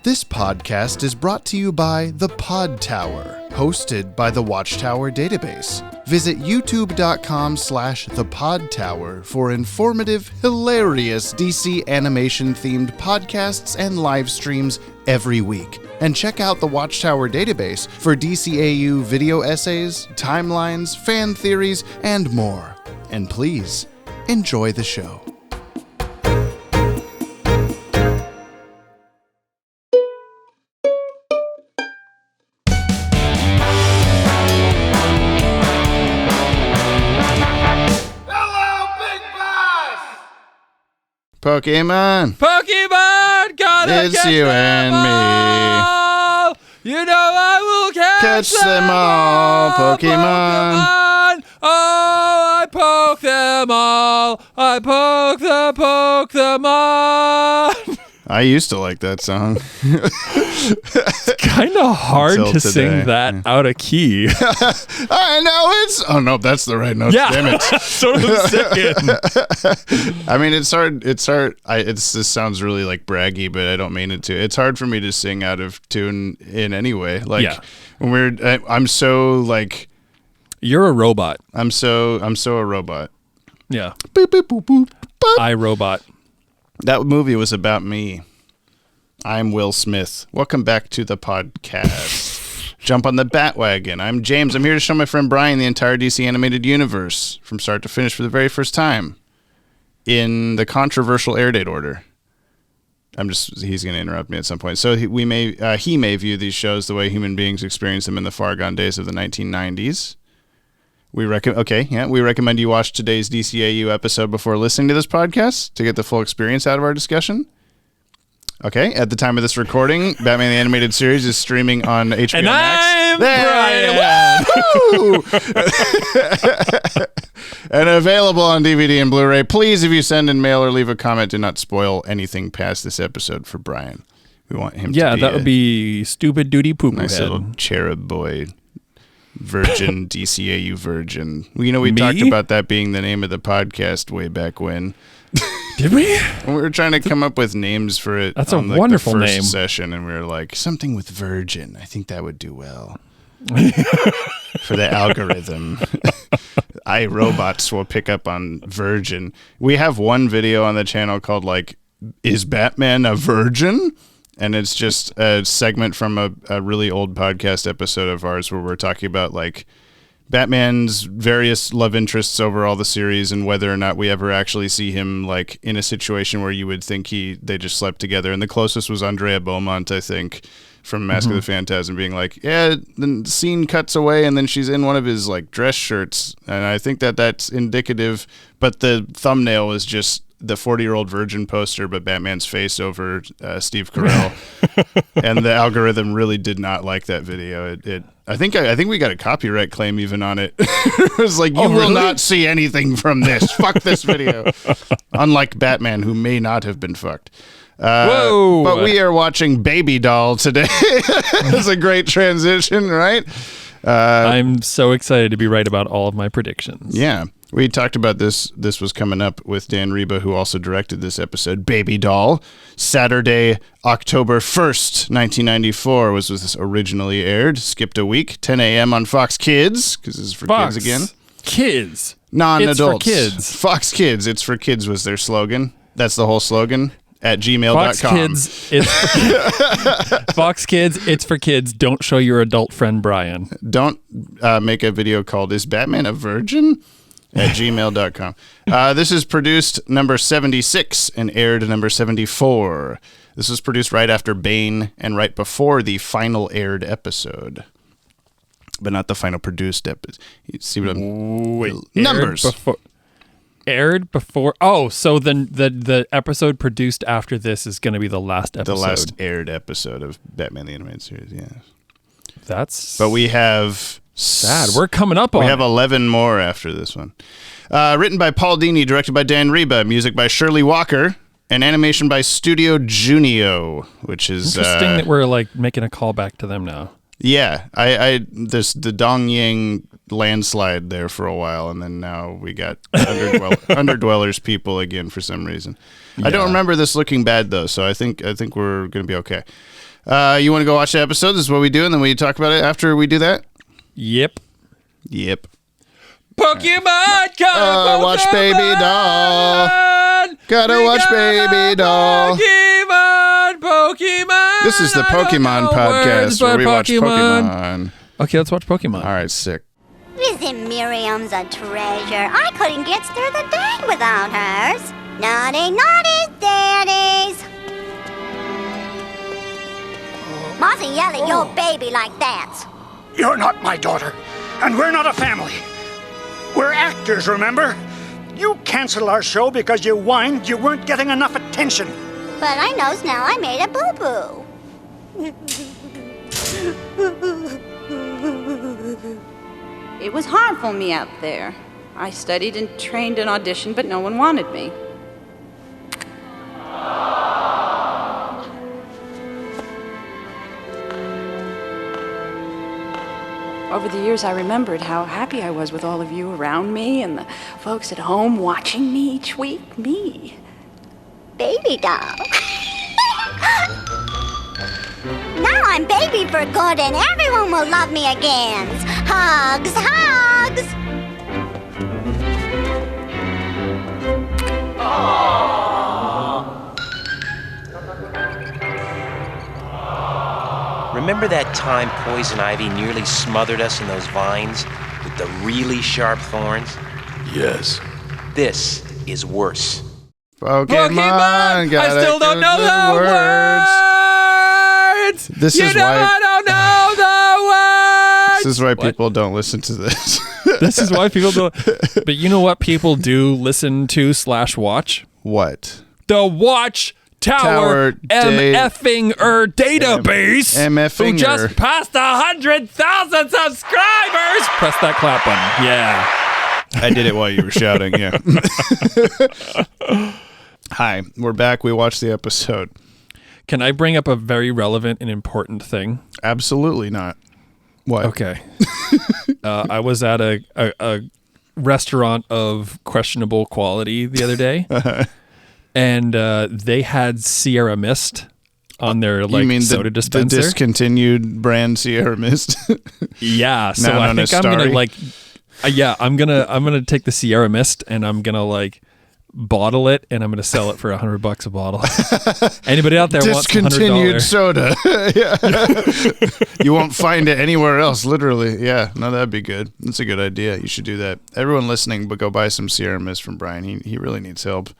This podcast is brought to you by the Podtower, hosted by the Watchtower database. Visit youtube.com/thepodtower for informative, hilarious DC animation-themed podcasts and live streams every week. And check out the Watchtower database for DCAU video essays, timelines, fan theories, and more. And please, enjoy the show. Pokemon, gotta it's catch you them and me. all. You know I will catch them all, Pokemon. Oh, I poke them all. I poke them all. I used to like that song. It's kind of hard Until to today. sing that out of key. I know it's. Oh no, that's the right note. Yeah, Damn it. so I'm singing. I mean, it's hard. It's hard. This sounds really like braggy, but I don't mean it to. It's hard for me to sing out of tune in any way. Like when I'm so like. You're a robot. I'm so a robot. Yeah. Boop, boop, boop, boop, boop. I robot. That movie was about me. I'm Will Smith. Welcome back to the podcast. Jump on the Bat-Wagon. I'm James. I'm here to show my friend Brian the entire DC animated universe from start to finish for the very first time in the controversial airdate order. He's going to interrupt me at some point. So he may view these shows the way human beings experienced them in the far gone days of the 1990s. We recommend you watch today's DCAU episode before listening to this podcast to get the full experience out of our discussion. Okay, at the time of this recording, Batman the Animated Series is streaming on HBO And Max. I'm Brian. And available on DVD and Blu-ray. Please, if you send in mail or leave a comment, do not spoil anything past this episode for Brian. We want him to be that would be stupid duty poo poo nice head. little cherub boy. Virgin, DCAU Virgin. We Me? talked about that being the name of the podcast way back when. Did we? We were trying to come up with names for it. That's on, a wonderful the first name. session, and we were like, something with Virgin. I think that would do well for the algorithm. iRobots will pick up on Virgin. We have one video on the channel called "Is Batman a Virgin?" And it's just a segment from a really old podcast episode of ours where we're talking about Batman's various love interests over all the series and whether or not we ever actually see him in a situation where you would think they just slept together. And the closest was Andrea Beaumont, I think, from Mask of the Phantasm, being the scene cuts away and then she's in one of his dress shirts. And I think that's indicative, but the thumbnail is just the 40-year-old virgin poster, but Batman's face over Steve Carell, and the algorithm really did not like that video. I think we got a copyright claim even on it. It was you will not see anything from this. Fuck this video. Unlike Batman, who may not have been fucked. Whoa! But we are watching Baby Doll today. It's a great transition, right? I'm so excited to be right about all of my predictions. Yeah. We talked about this. This was coming up with Dan Reba, who also directed this episode. Baby Doll. Saturday, October 1st, 1994 was this originally aired. Skipped a week. 10 a.m. on Fox Kids, because this is for kids again. Kids. Non-adults. It's for kids. Fox Kids. It's for kids was their slogan. That's the whole slogan. At gmail.com. Fox Kids, Fox Kids, it's for kids. Don't show your adult friend Brian. Don't make a video called "Is Batman a Virgin?" at gmail.com. This is produced number 76 and aired number 74. This was produced right after Bane and right before the final aired episode. But not the final produced episode. You see what I'm... Numbers. Aired before. Oh, so then the episode produced after this is going to be the last episode. The last aired episode of Batman the Animated Series, yeah. But we have... Sad. We're coming up on We have 11 more after this one. Written by Paul Dini, directed by Dan Reba, music by Shirley Walker, and animation by Studio Junio, which is... Interesting that we're making a callback to them now. Yeah, there's the Dong Yang landslide there for a while, and then now we got Underdwellers people again for some reason. Yeah. I don't remember this looking bad though, so I think we're gonna be okay. You want to go watch the episode? This is what we do, and then we talk about it after we do that? Yep. Pokemon, gotta watch Baby Doll. Gotta watch Baby Doll. Pokemon. This is the Pokemon podcast where we watch Pokemon. Okay, let's watch Pokemon. All right, sick. Visit Miriam's a treasure. I couldn't get through the day without hers. Naughty, naughty daddies. Mustn't yell at your baby like that. You're not my daughter, and we're not a family. We're actors, remember? You canceled our show because you whined you weren't getting enough attention. But I knows now I made a boo-boo. It was hard for me out there. I studied and trained and auditioned, but no one wanted me. Over the years, I remembered how happy I was with all of you around me and the folks at home watching me each week. Me. Baby doll. Now I'm baby for good and everyone will love me again. Hugs, hugs. Remember that time Poison Ivy nearly smothered us in those vines with the really sharp thorns? Yes. This is worse. Pokemon. I still don't know the words. This is why I don't know the words. This is why people don't listen to this. This is why people don't. But you know what people do listen to / watch? What? The Watchtower MFing-er database. MFing-er. Who just passed 100,000 subscribers. Press that clap button. Yeah. I did it while you were shouting, yeah. Hi, we're back. We watched the episode. Can I bring up a very relevant and important thing? Absolutely not. What? Okay. I was at a restaurant of questionable quality the other day, and they had Sierra Mist on their soda dispenser. The discontinued brand Sierra Mist? Yeah. So I think I'm gonna I'm gonna take the Sierra Mist and I'm gonna bottle it and I'm gonna sell it for $100 a bottle. Anybody out there wants discontinued $100 soda? You won't find it anywhere else. Literally, yeah. No, that'd be good. That's a good idea. You should do that. Everyone listening, but go buy some Sierra Mist from Brian. He really needs help.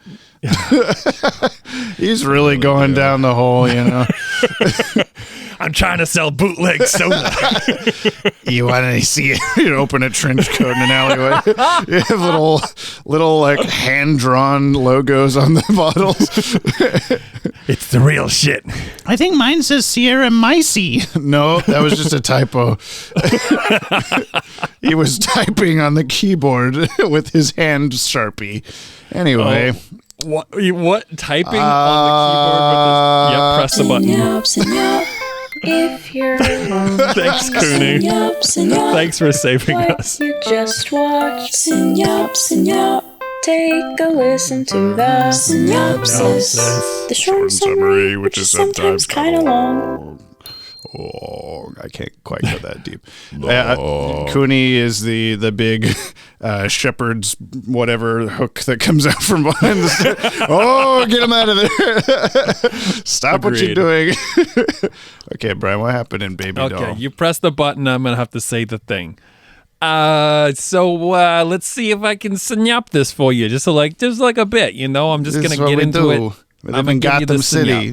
He's really going down the hole, you know. I'm trying to sell bootleg soda. You want to see it? You open a trench coat in an alleyway. You have little hand-drawn logos on the bottles. It's the real shit. I think mine says Sierra Micey. No, that was just a typo. He was typing on the keyboard with his hand Sharpie. Anyway. What typing on the keyboard with this? Yep, press the button. If you're thanks, Cooney. Thanks for saving us. You just watch Synopsis. Take a listen to the synopsis. The short summary, which is sometimes kind of long. Oh, I can't quite go that deep. Cooney is the big shepherd's whatever hook that comes out from behind the stairs. Oh, get him out of there. Stop what you're doing. Okay, Brian, what happened in Baby Doll? Okay, you press the button. I'm going to have to say the thing. So let's see if I can synop this for you. Just like a bit, you know. I'm just going to get into it. We live in Gotham City,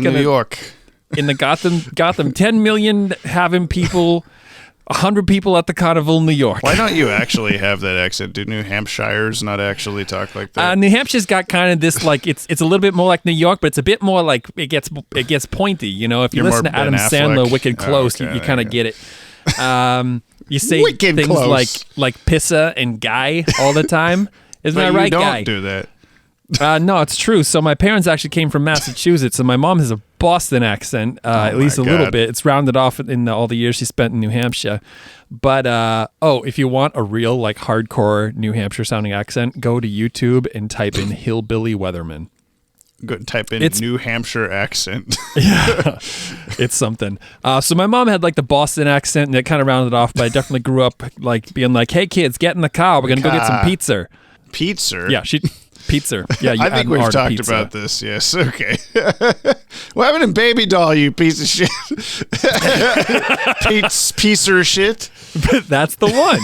New York. In the Gotham 10 million having people, 100 people at the Carnival, New York. Why don't you actually have that accent? Do New Hampshires not actually talk like that? New Hampshire's got kind of this it's a little bit more like New York, but it's a bit more like it gets pointy. You know, if you listen to Adam Sandler, Wicked Close, you kind of get it. You say Wicked things close. like pissa and guy all the time. Isn't that right, Guy? You don't do that. No, it's true. So my parents actually came from Massachusetts, and my mom has a Boston accent, at least a little bit. It's rounded off in all the years she spent in New Hampshire. But, if you want a real, hardcore New Hampshire sounding accent, go to YouTube and type in Hillbilly Weatherman. Go type in It's- New Hampshire accent. Yeah, it's something. So my mom had like the Boston accent, and it kind of rounded off. But I definitely grew up like being like, "Hey kids, get in the car. We're gonna go get some pizza." Pizza. Yeah, pizza. Yeah, you I add think an we've R to talked pizza. about this. Yes. Okay. What happened in Baby Doll? You piece of shit. Piece shit. That's the one.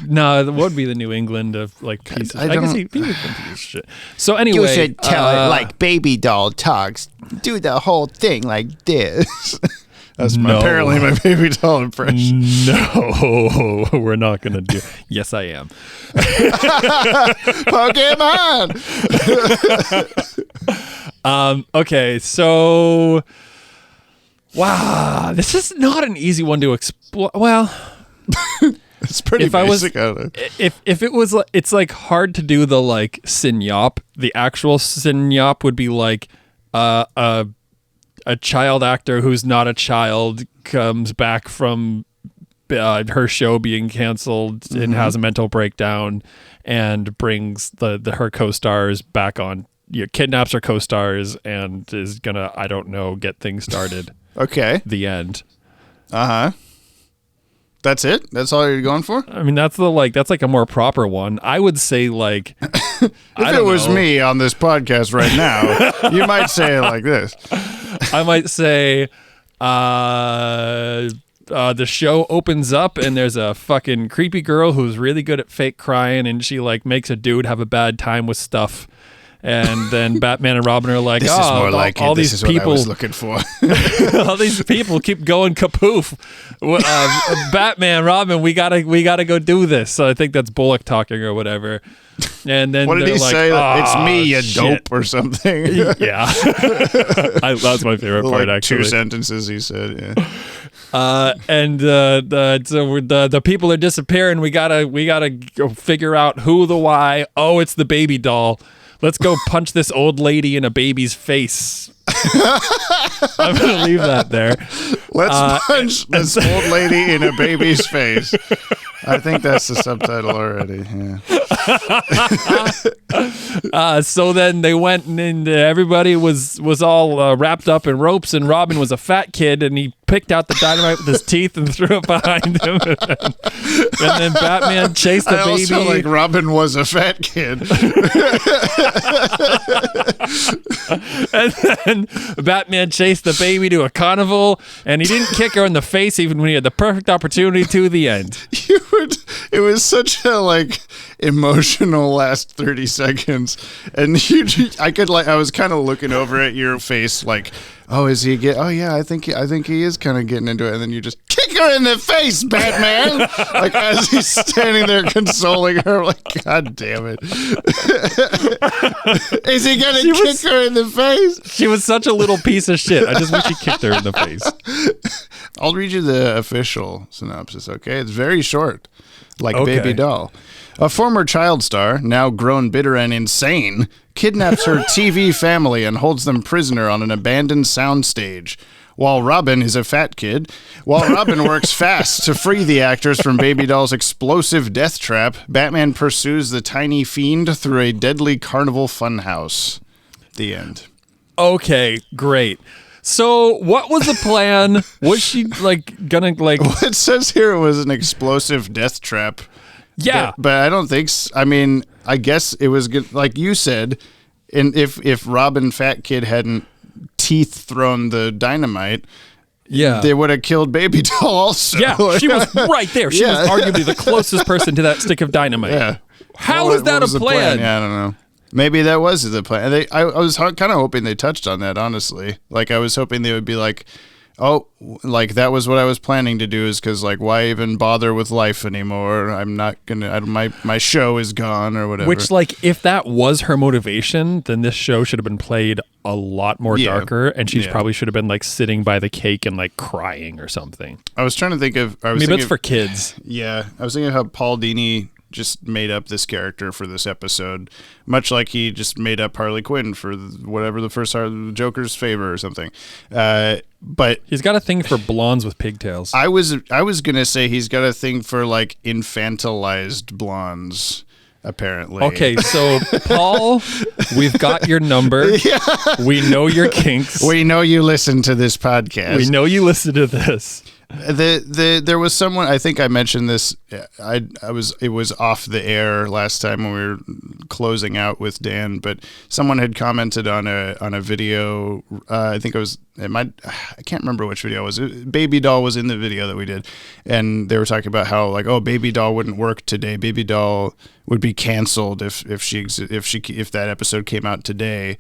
No, what would be the New England of like pieces? I guess he was a piece of shit. So anyway, You should tell it like Baby Doll talks. Do the whole thing like this. That's apparently my Baby Doll impression. No, we're not gonna do. Yes, I am. Pokemon. Okay, so wow, this is not an easy one to explore. Well, It's pretty if I was- basic. I don't know. if it was, it's like hard to do the like synyop. The actual synyop would be like a child actor who's not a child comes back from her show being canceled and has a mental breakdown and brings her co-stars back on, kidnaps her co-stars and is gonna, I don't know, get things started. Okay. The end. That's it? That's all you're going for? I mean, that's like a more proper one. I would say like, If it was me on this podcast right now, you might say it like this. I might say, the show opens up and there's a fucking creepy girl who's really good at fake crying, and she like makes a dude have a bad time with stuff. And then Batman and Robin are like, This is more like all it. This these is what I people, was looking for. all these people keep going kapoof. Batman, Robin, we gotta go do this. So I think that's Bullock talking or whatever. And then What did they're he like, say? It's me, you shit." dope, or something. Yeah, that's my favorite part. Like Actually, 2 sentences he said. Yeah. So the people are disappearing. We gotta go figure out who the why. Oh, it's the baby doll. Let's go punch this old lady in a baby's face. I'm gonna leave that there. Let's punch this old lady in a baby's face. I think that's the subtitle already. Yeah. So then they went and everybody was all wrapped up in ropes, and Robin was a fat kid, and he picked out the dynamite with his teeth and threw it behind him. And then Batman chased the I baby. also like Robin was a fat kid. And then Batman chased the baby to a carnival, and he didn't kick her in the face even when he had the perfect opportunity to the end. It was such a like emotional last 30 seconds, and I was kind of looking over at your face like, oh, is he oh yeah, I think he is kind of getting into it, and then you just kick her in the face, Batman. Like as he's standing there consoling her, like, God damn it. Is he gonna kick her in the face? She was such a little piece of shit. I just wish he kicked her in the face. I'll read you the official synopsis, okay? It's very short, like Okay. Baby Doll. A former child star, now grown bitter and insane, kidnaps her TV family and holds them prisoner on an abandoned soundstage. While Robin is a fat kid, Robin works fast to free the actors from Baby Doll's explosive death trap, Batman pursues the tiny fiend through a deadly carnival funhouse. The end. Okay, great. So what was the plan? Was she like gonna like? Well, it says here it was an explosive death trap. Yeah, But I don't think I mean, I guess it was good. Like you said, and if Robin Fat Kid hadn't teeth thrown the dynamite, yeah, they would have killed Baby Doll also. yeah. She was right there. She Yeah. was arguably the closest person to that stick of dynamite. Yeah. How What- was that what was a the plan? Yeah, I don't know. Maybe that was the plan. I was kind of hoping they touched on that, honestly. Like, I was hoping they would be like, oh, like, that was what I was planning to do, is because, like, why even bother with life anymore? I'm not going to, my show is gone or whatever. Which, like, if that was her motivation, then this show should have been played a lot more darker, and she probably should have been, like, sitting by the cake and, like, crying or something. I was trying to think of, Maybe it's for kids. Yeah. I was thinking of how Paul Dini just made up this character for this episode, much like he just made up Harley Quinn for whatever the first Joker's favor or something. But He's got a thing for blondes with pigtails. I was gonna say he's got a thing for like infantilized blondes, apparently. Okay, so Paul, we've got your number. Yeah. We know your kinks. We know you listen to this podcast. We know you listen to this. There was someone, I think I mentioned this. It was off the air last time when we were closing out with Dan, but someone had commented on a video. I think I can't remember which video it was. Baby Doll was in the video that we did, and they were talking about how like, oh, Baby Doll wouldn't work today. Baby Doll would be canceled if that episode came out today,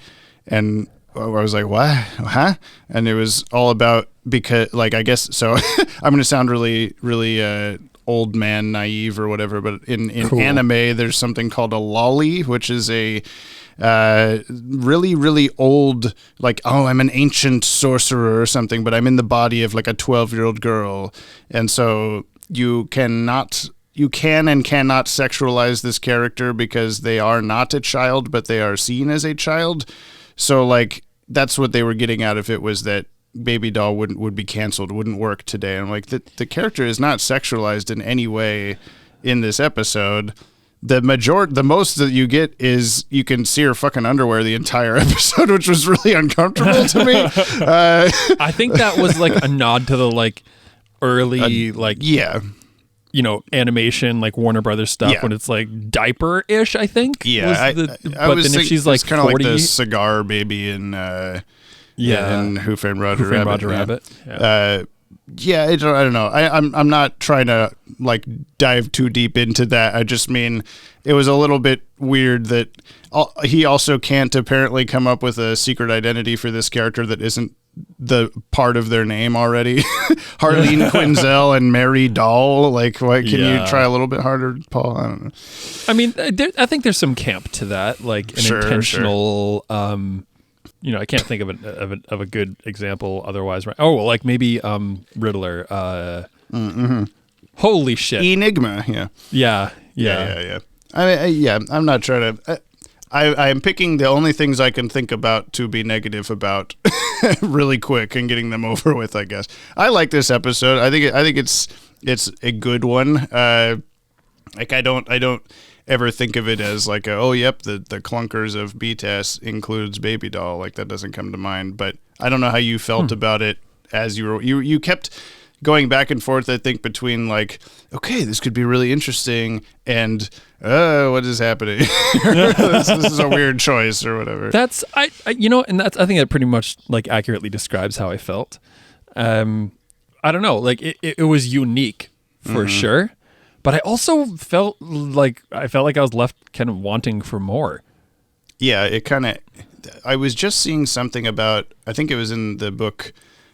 and I was like, what? Huh? And it was all about, because, like, I guess, so I'm going to sound really, really old man naive or whatever, but in cool. Anime, there's something called a lolly, which is a really, really old, like, oh, I'm an ancient sorcerer or something, but I'm in the body of, like, a 12-year-old girl. And so you can and cannot sexualize this character because they are not a child, but they are seen as a child. So, like, that's what they were getting at if it was that Baby Doll would be canceled, wouldn't work today. And I'm like, the character is not sexualized in any way in this episode. The most that you get is you can see her fucking underwear the entire episode, which was really uncomfortable to me. I think that was, like, a nod to the, like, early, yeah. You know, animation, like Warner Brothers stuff, when it's like diaper-ish, I think. Yeah, but then if she's like kind of 40, like the cigar baby in in Who Framed Roger Rabbit. Yeah. I don't know. I'm not trying to like dive too deep into that. I just mean it was a little bit weird that he also can't apparently come up with a secret identity for this character that isn't the part of their name already. Harleen Quinzel and Mary Doll. Like, what? Can you try a little bit harder, Paul? I don't know. I mean, I think there's some camp to that, like an intentional. You know, I can't think of a good example otherwise. Right? Oh, well, like maybe Riddler. Holy shit! Enigma. Yeah. I'm not trying to. I am picking the only things I can think about to be negative about really quick and getting them over with, I guess. I like this episode. I think it's a good one. Like I don't ever think of it as like the clunkers of btas includes Baby Doll. Like that doesn't come to mind. But I don't know how you felt about it as you kept going back and forth, I think, between like, okay, this could be really interesting and what is happening? this is a weird choice or whatever. That's I think that pretty much like accurately describes how I felt. I don't know, like it was unique for sure, but I also felt like I was left kind of wanting for more. Yeah, I was just seeing something about, I think it was in the book.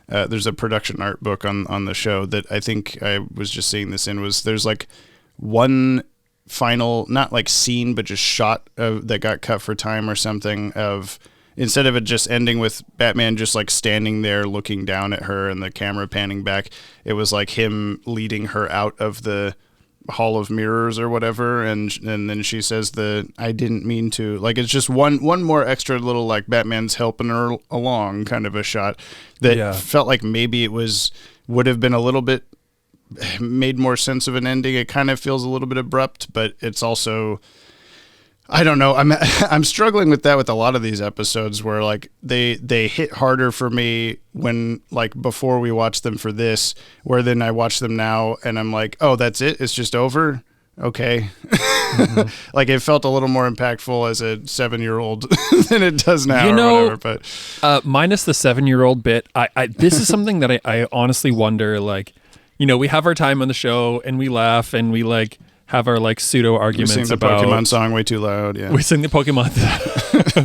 There's a production art book on the show that I think I was just seeing this in, there's like one final, not like scene, but just shot that got cut for time or something of, instead of it just ending with Batman just like standing there looking down at her and the camera panning back, it was like him leading her out of the Hall of Mirrors or whatever, and then she says I didn't mean to, like, it's just one more extra little like Batman's helping her along kind of a shot that felt like maybe it would have been a little bit made more sense of an ending. It kind of feels a little bit abrupt, but it's also, I don't know. I'm struggling with that with a lot of these episodes where like they hit harder for me when like before we watch them for this, where then I watch them now and I'm like, oh, that's it. It's just over. Okay. Like it felt a little more impactful as a 7-year-old than it does now, or whatever. But minus the 7-year-old bit, I this is something that I honestly wonder, like, you know, we have our time on the show and we laugh and we like have our like pseudo arguments we sing the about Pokemon song way too loud. Yeah, we sing the Pokemon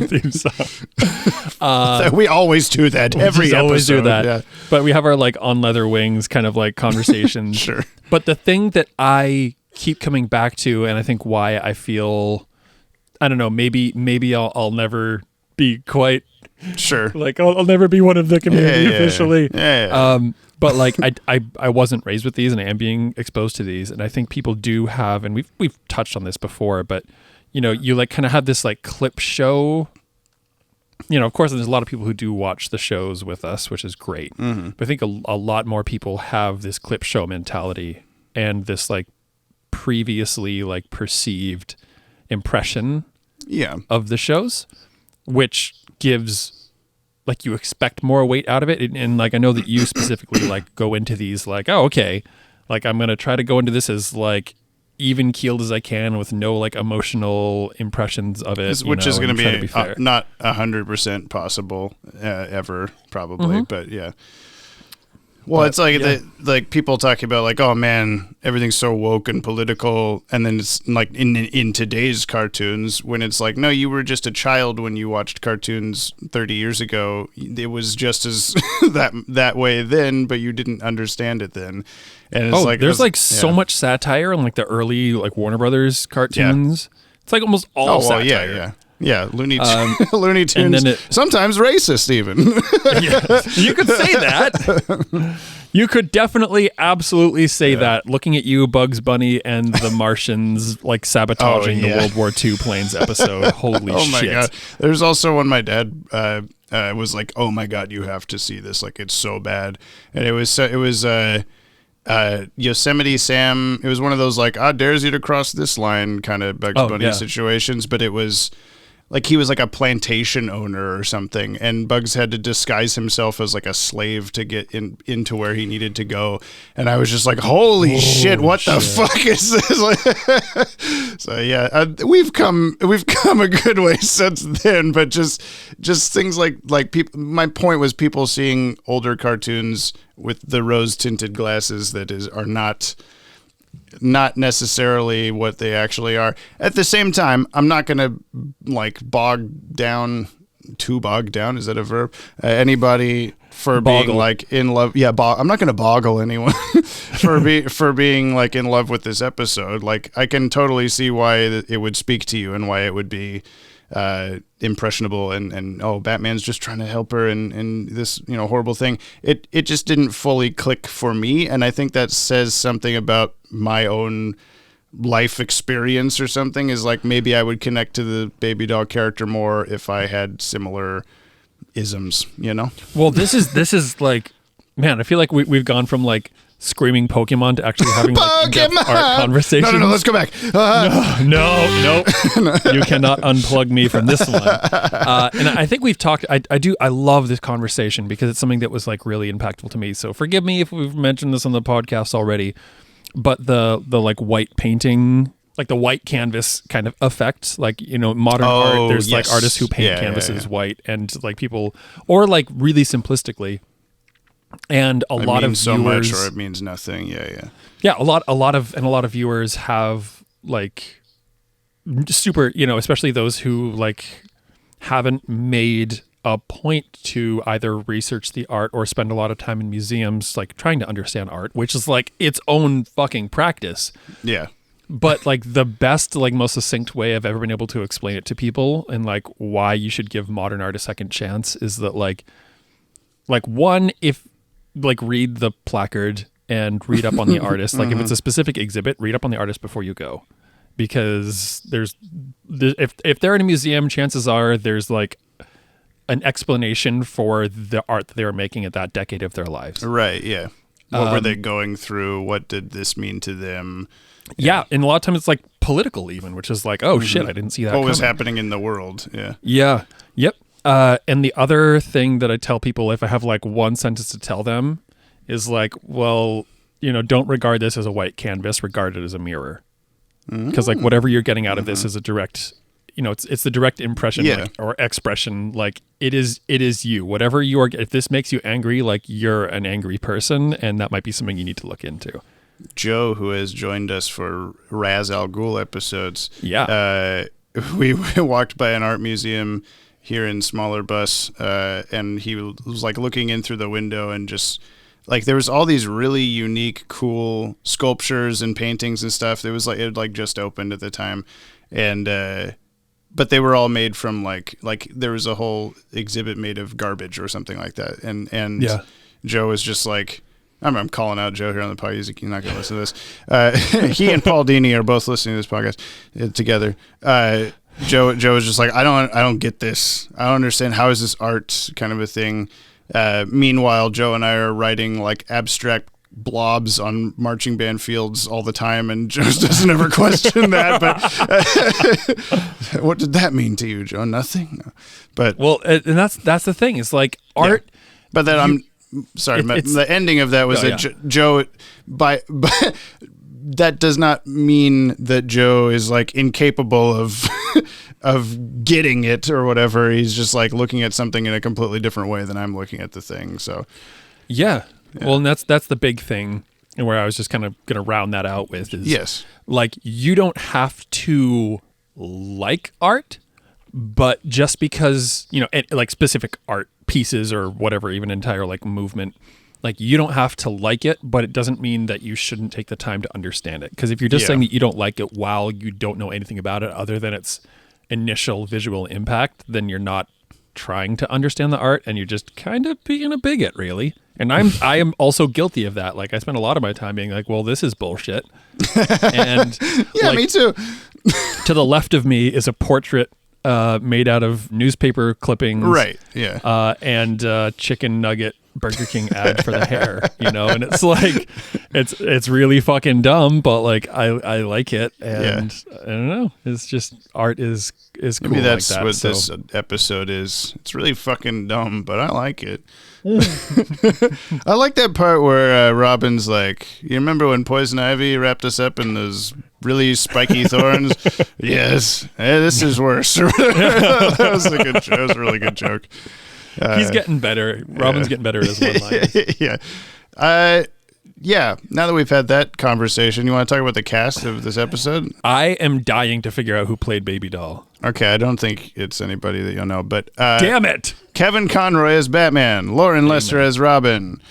theme song. We always do that every episode. Always do that. Yeah. But we have our like on leather wings kind of like conversations. Sure. But the thing that I keep coming back to, and I think why I feel, I don't know, maybe I'll never be quite sure. Like I'll never be one of the community officially. Yeah. But like I wasn't raised with these, and I am being exposed to these, and I think people do have, and we've touched on this before, but you know, you like kind of have this like clip show. You know, of course, there's a lot of people who do watch the shows with us, which is great. But I think a lot more people have this clip show mentality and this like previously like perceived impression Yeah. of the shows, which gives like you expect more weight out of it. And like I know that you specifically like go into these like, oh, okay, like I'm gonna try to go into this as like even keeled as I can with no like emotional impressions of it, which is going to be fair. not 100% possible ever, probably, but yeah. Well, it's like like people talking about like, oh man, everything's so woke and political, and then it's like in today's cartoons when it's like, no, you were just a child when you watched cartoons 30 years ago. It was just as that way then, but you didn't understand it then. And it's there's so much satire in like the early like Warner Brothers cartoons. Yeah. It's like almost all satire. Yeah, Looney Tunes, and then sometimes racist even. Yeah, you could say that. You could definitely, absolutely say that. Looking at you, Bugs Bunny, and the Martians like sabotaging the World War II planes episode. Holy shit! Oh my god! There's also one my dad was like, "Oh my god, you have to see this! Like it's so bad." And it was Yosemite Sam. It was one of those like, dares you to cross this line kind of Bugs Bunny situations, but it was. Like he was like a plantation owner or something, and Bugs had to disguise himself as like a slave to get into where he needed to go. And I was just like, "Holy shit! What the fuck is this?" So yeah, we've come a good way since then. But just things like people. My point was people seeing older cartoons with the rose tinted glasses that are not necessarily what they actually are. At the same time, I'm not going to like bog down. Is that a verb? Anybody for being like in love. Yeah. I'm not going to boggle anyone for being like in love with this episode. Like I can totally see why it would speak to you and why it would be impressionable and Batman's just trying to help her and this horrible thing. It just didn't fully click for me, and I think that says something about my own life experience or something. Is like maybe I would connect to the baby doll character more if I had similar isms, Well, this is like, man, I feel like we've gone from like screaming Pokemon to actually having like in-depth art conversations. No, let's go back. No. You cannot unplug me from this one. And I think we've talked, I love this conversation because it's something that was like really impactful to me. So forgive me if we've mentioned this on the podcast already, but the like white painting, like the white canvas kind of effect, like, modern art, there's like artists who paint canvases white and like people, or like really simplistically. And a lot of so viewers, much, or it means nothing. Yeah. A lot of viewers have like super, especially those who like haven't made a point to either research the art or spend a lot of time in museums, like trying to understand art, which is like its own fucking practice. Yeah. But like the best, like most succinct way I've ever been able to explain it to people and like why you should give modern art a second chance is that like one, if like read the placard and read up on the artist. Like if it's a specific exhibit, read up on the artist before you go, because if they're in a museum, chances are there's like an explanation for the art that they were making at that decade of their lives. Right. Yeah. What were they going through? What did this mean to them? Yeah. And a lot of times it's like political even, which is like, oh shit, I didn't see that. What was happening in the world? Yeah. Yeah. Yep. And the other thing that I tell people if I have like one sentence to tell them is like, well, don't regard this as a white canvas, regard it as a mirror. Because like whatever you're getting out of this is a direct, it's the direct impression like, or expression. Like it is you, whatever you are. If this makes you angry, like you're an angry person, and that might be something you need to look into. Joe, who has joined us for Raz Al Ghul episodes. Yeah. We walked by an art museum here in Smaller Bus, and he was like looking in through the window and just like there was all these really unique, cool sculptures and paintings and stuff. It was like it just opened at the time, and but they were all made from like there was a whole exhibit made of garbage or something like that, and Joe was just like. I'm calling out Joe here on the podcast. He's not going to listen to this. He and Paul Dini are both listening to this podcast together. Joe was just like, I don't get this. I don't understand. How is this art kind of a thing? Meanwhile, Joe and I are writing like abstract blobs on marching band fields all the time, and Joe doesn't ever question that. But what did that mean to you, Joe? Nothing. No. But and that's the thing. It's like art. Yeah. But then the ending of that was Joe by that does not mean that Joe is like incapable of of getting it or whatever. He's just like looking at something in a completely different way than I'm looking at the thing. So yeah. Well, and that's the big thing, and where I was just kind of going to round that out with is like, you don't have to like art, but just because, like specific art pieces or whatever, even entire like movement, like you don't have to like it, but it doesn't mean that you shouldn't take the time to understand it. Because if you're just saying that you don't like it while you don't know anything about it other than its initial visual impact, then you're not trying to understand the art, and you're just kind of being a bigot, really. And I am also guilty of that. Like, I spend a lot of my time being like, well, this is bullshit. And me too. To the left of me is a portrait made out of newspaper clippings, right? Yeah, and chicken nugget Burger King ad for the hair, and it's like, it's really fucking dumb, but like I like it, and I don't know, it's just art is cool. Maybe that's like that, what this episode is. It's really fucking dumb, but I like it. I like that part where Robin's like, you remember when Poison Ivy wrapped us up in those really spiky thorns? Yes, this is worse. That was a good joke. That was a really good joke. He's getting better. Robin's getting better at his one-liners. Yeah. Now that we've had that conversation, you want to talk about the cast of this episode? I am dying to figure out who played Baby Doll. Okay, I don't think it's anybody that you'll know, but... damn it! Kevin Conroy as Batman. Lauren Lester as Robin.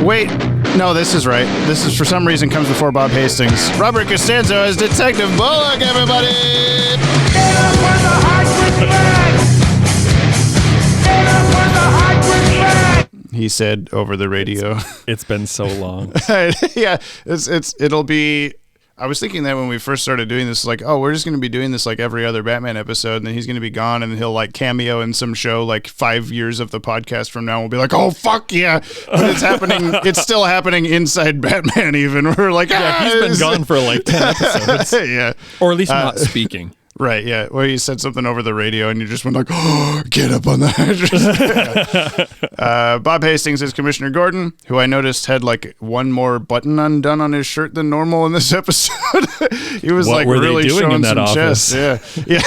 Wait, no, this is right. This is, for some reason, comes before Bob Hastings. Robert Costanzo as Detective Bullock, everybody! Get up with the hybrid man! Get up with the hybrid man! He said over the radio. It's been so long. Yeah, it'll be... I was thinking that when we first started doing this, like, oh, we're just going to be doing this like every other Batman episode, and then he's going to be gone, and he'll like cameo in some show like 5 years of the podcast from now. We'll be like, oh, fuck yeah. But it's happening. It's still happening inside Batman even. We're like, he's been gone for like 10 episodes. Yeah. Or at least not speaking. Right, yeah. Well, he said something over the radio, and you just went like, oh, get up on that. Bob Hastings is Commissioner Gordon, who I noticed had like one more button undone on his shirt than normal in this episode. He was what like were really they doing showing in that some office? chest. Yeah.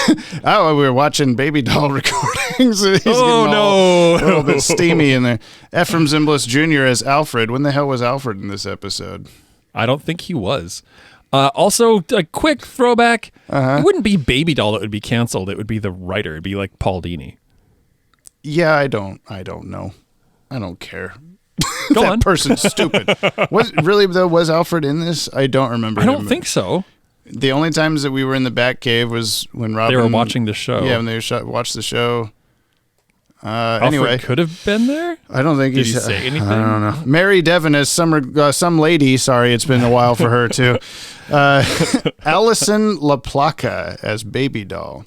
Oh, we were watching Baby Doll recordings. He's no. A little bit steamy in there. Ephraim Zimbalist Jr. as Alfred. When the hell was Alfred in this episode? I don't think he was. Also, a quick throwback. It wouldn't be Baby Doll that would be canceled. It would be the writer. It'd be like Paul Dini. Yeah, I don't know. I don't care. Go on. That person's stupid. Was Alfred in this? I don't remember. I don't think so. The only times that we were in the Batcave was when Robin... They were watching the show. Yeah, when they watched the show. Alfred Anyway, could have been there. I don't think Did he say anything? I don't know. Mary Devon as some lady. Sorry, it's been a while for her too. Allison LaPlaca as Baby Doll.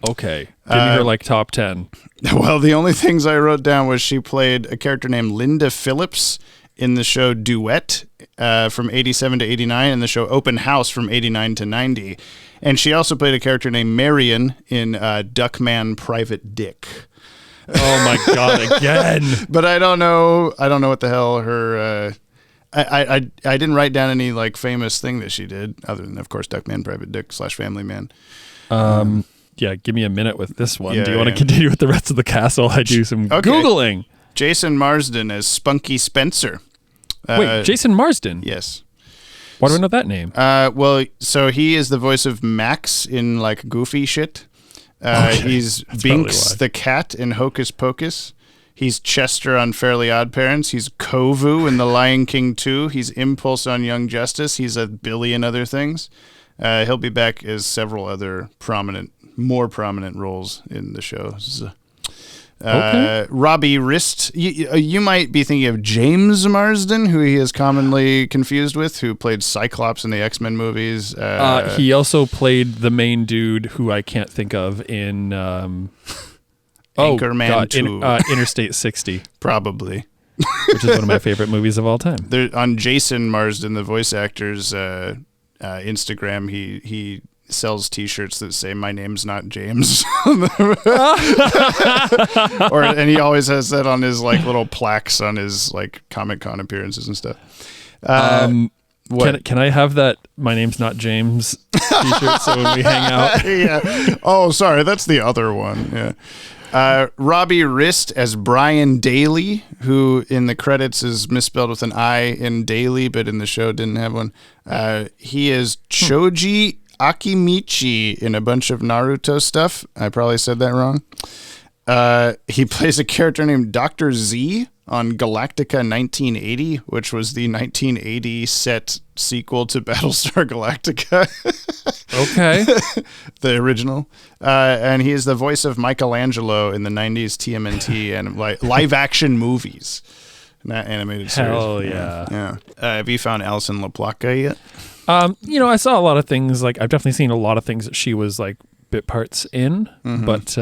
Okay, give me her like top 10. Well, the only things I wrote down was she played a character named Linda Phillips in the show Duet from 87 to 89, and the show Open House from 89 to 90. And she also played a character named Marion in Duckman Private Dick. Oh my God, again. But I don't know what the hell her... I didn't write down any like famous thing that she did, other than, of course, Duckman Private Dick / Family Man. Yeah, give me a minute with this one. Do you want to continue with the rest of the cast while I do some Googling? Jason Marsden as Spunky Spencer. Wait, Jason Marsden? Yes. Why do I know that name? Well, so he is the voice of Max in like Goofy shit. He's Binks the cat in Hocus Pocus. He's Chester on Fairly Odd Parents. He's Kovu in The Lion King 2. He's Impulse on Young Justice. He's a billion other things. He'll be back as several other more prominent roles in the show. Robbie Rist. You might be thinking of James Marsden, who he is commonly confused with, who played Cyclops in the X-Men movies. He also played the main dude who I can't think of in... Anchorman 2. Interstate 60. Probably. which is one of my favorite movies of all time. On Jason Marsden, the voice actor's Instagram, he sells T-shirts that say "My name's not James," and he always has that on his like little plaques on his like Comic-Con appearances and stuff. Can I have that "My name's not James" T-shirt so when we hang out? Yeah. Oh, sorry, that's the other one. Yeah. Robbie Rist as Brian Daly, who in the credits is misspelled with an I in Daly, but in the show didn't have one. He is Choji Akimichi in a bunch of Naruto stuff. I probably said that wrong. He plays a character named Dr. Z on Galactica 1980, which was the 1980 set sequel to Battlestar Galactica. Okay. The original. And he is the voice of Michelangelo in the 90s TMNT and live action movies. Not animated series. Hell yeah. Have you found Alison LaPlaca yet? I saw a lot of things. Like, I've definitely seen a lot of things that she was like bit parts in, but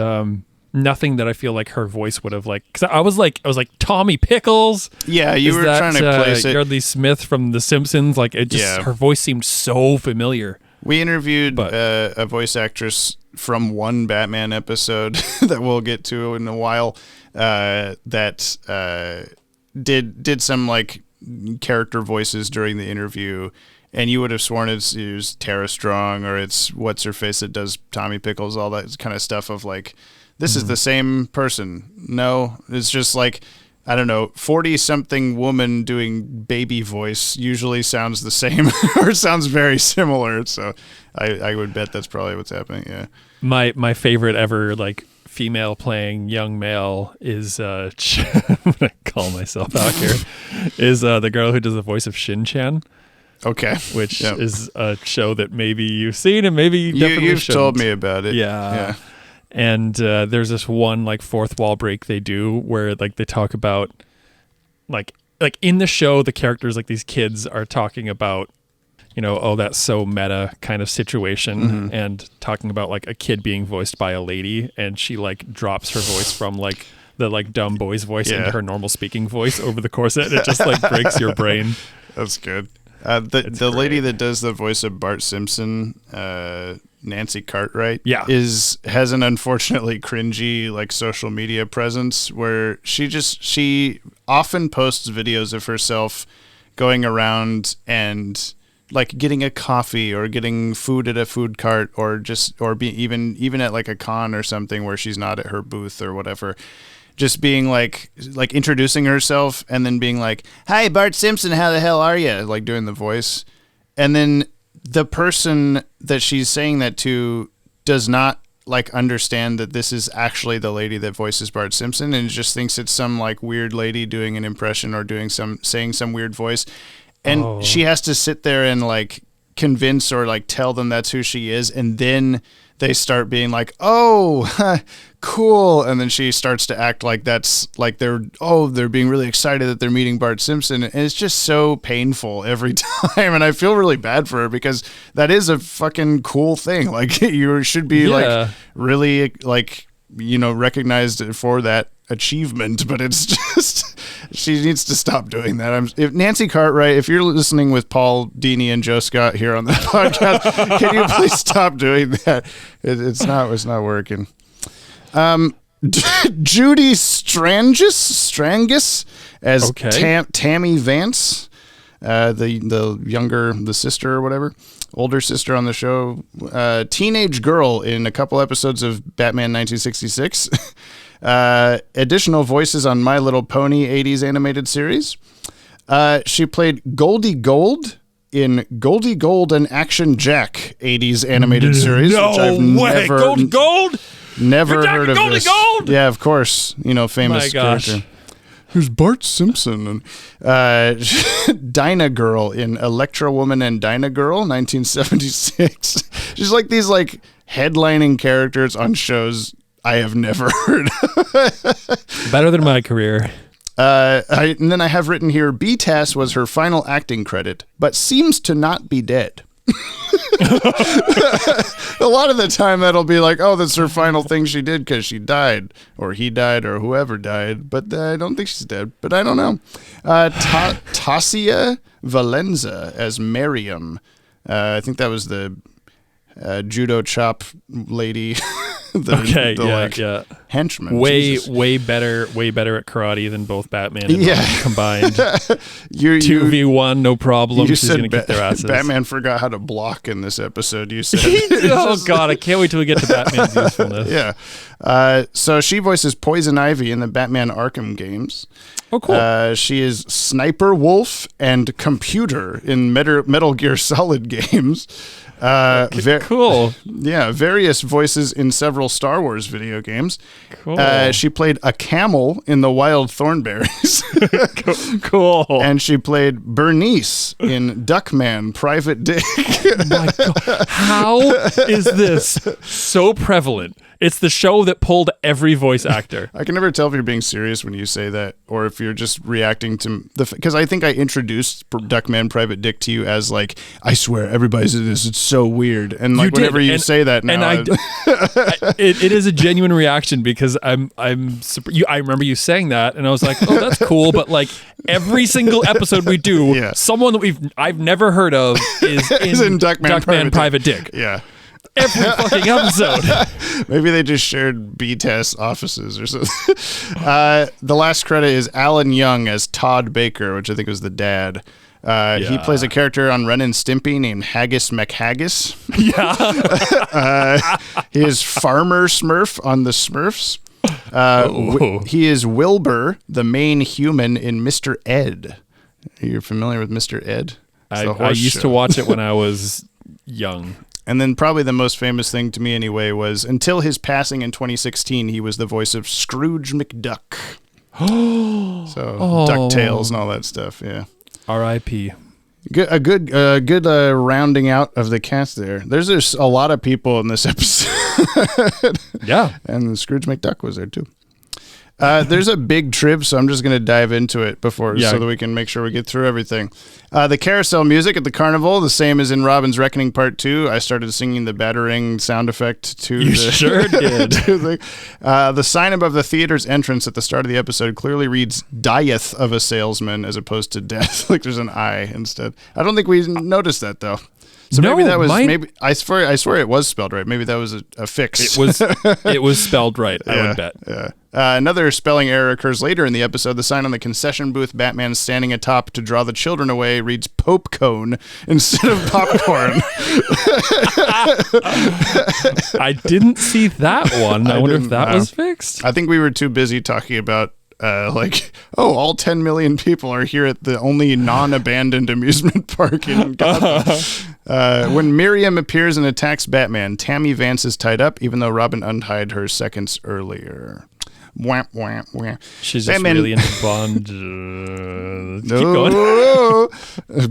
nothing that I feel like her voice would have like. Because I was like Tommy Pickles. Yeah, you were trying to place it. Yardley Smith from The Simpsons. Like, it just her voice seemed so familiar. We interviewed a voice actress from one Batman episode that we'll get to in a while. That did some like character voices during the interview. And you would have sworn it was Tara Strong or it's what's her face that does Tommy Pickles, all that kind of stuff of like, this is the same person. No, it's just like, I don't know, 40-something woman doing baby voice usually sounds the same or sounds very similar. So I would bet that's probably what's happening. Yeah. My favorite ever like female playing young male is I'm gonna call myself out here is the girl who does the voice of Shin-Chan. Okay. Which is a show that maybe you've seen and maybe you definitely you've shouldn't. told me about it. Yeah. And there's this one like fourth wall break they do where like they talk about like in the show the characters like these kids are talking about oh that's so meta kind of situation and talking about like a kid being voiced by a lady and she like drops her voice from like the like dumb boy's voice into her normal speaking voice over the course of it. It just like breaks your brain. That's good. The lady that does the voice of Bart Simpson, Nancy Cartwright, has an unfortunately cringy like social media presence where she often posts videos of herself going around and like getting a coffee or getting food at a food cart or even at like a con or something where she's not at her booth or whatever. Just being like introducing herself and then being like, "Hi, Bart Simpson, how the hell are you?" Like doing the voice. And then the person that she's saying that to does not like understand that this is actually the lady that voices Bart Simpson and just thinks it's some like weird lady doing an impression or saying some weird voice. And she has to sit there and like convince or like tell them that's who she is. And then they start being like, "Oh, cool." And then she starts to act like that's like they're being really excited that they're meeting Bart Simpson. And it's just so painful every time. And I feel really bad for her because that is a fucking cool thing. Like you should be like really like, recognized for that achievement, but it's just, she needs to stop doing that. If Nancy Cartwright, if you're listening with Paul Dini and Joe Scott here on the podcast, can you please stop doing that? It's not working. Judy Strangus as Tammy Vance, the sister or whatever, older sister on the show, teenage girl in a couple episodes of Batman 1966. Additional voices on My Little Pony 80s animated series. She played Goldie Gold in Goldie Gold and Action Jack 80s animated series. No which I've way! Goldie Gold? Never heard of Goldie this. Gold? Yeah, of course. Famous character. Who's Bart Simpson? And Dinah Girl in Electra Woman and Dinah Girl 1976. She's like these like headlining characters on shows I have never heard of. Better than my career. And then I have written here, btas was her final acting credit, but seems to not be dead. A lot of the time that'll be like, oh, that's her final thing she did because she died, or he died, or whoever died. But I don't think she's dead. But I don't know. Tasia Valenza as Miriam. I think that was the judo chop lady. Henchman. Way better at karate than both Batman and Robin combined. 2v1, no problem. You She's said gonna kick their asses. Batman forgot how to block in this episode. You said, oh God, I can't wait till we get to Batman's usefulness. Yeah. So she voices Poison Ivy in the Batman Arkham games. Oh, cool. She is Sniper Wolf and Computer in Metal Gear Solid games. Cool. Yeah, various voices in several Star Wars video games. Cool. She played a camel in the Wild Thornberries. Cool. And she played Bernice in Duckman Private Dick. Oh my God. How is this so prevalent? It's the show that pulled every voice actor. I can never tell if you're being serious when you say that or if you're just reacting to because I think I introduced Duckman Private Dick to you as like, I swear everybody's in this. It's so weird. And like whenever you say that now. And it is a genuine reaction because I remember you saying that and I was like, oh, that's cool. But like every single episode we do, someone that I've never heard of is in Duckman Private Dick. Yeah. Every fucking episode. Maybe they just shared btas offices or something. The last credit is Alan Young as Todd Baker, which I think was the dad. He plays a character on Ren and Stimpy named Haggis McHaggis. Yeah. He is Farmer Smurf on the Smurfs. He is Wilbur, the main human in Mr. Ed. You're familiar with Mr. Ed? I used to watch it when I was young. And then probably the most famous thing to me anyway was until his passing in 2016, he was the voice of Scrooge McDuck. DuckTales and all that stuff. Yeah. R.I.P. A good rounding out of the cast there. There's just a lot of people in this episode. Yeah. And Scrooge McDuck was there too. There's a big trib, so I'm just going to dive into it so that we can make sure we get through everything. The carousel music at the carnival, the same as in Robin's Reckoning Part 2. I started singing the battering sound effect to sure did. The sign above the theater's entrance at the start of the episode clearly reads "Dieth of a salesman" as opposed to death. Like there's an I instead. I don't think we noticed that though. So maybe that was I swear it was spelled right. Maybe that was a fix. It was spelled right. I would bet. Yeah. Another spelling error occurs later in the episode. The sign on the concession booth, Batman standing atop to draw the children away, reads Pope Cone instead of popcorn. I didn't see that one. I wonder if that was fixed. I think we were too busy talking about all 10 million people are here at the only non-abandoned amusement park in Gotham. When Miriam appears and attacks Batman, Tammy Vance is tied up, even though Robin untied her seconds earlier. Wham, wham, wham. She's Batman, just really into Bond. Keep going.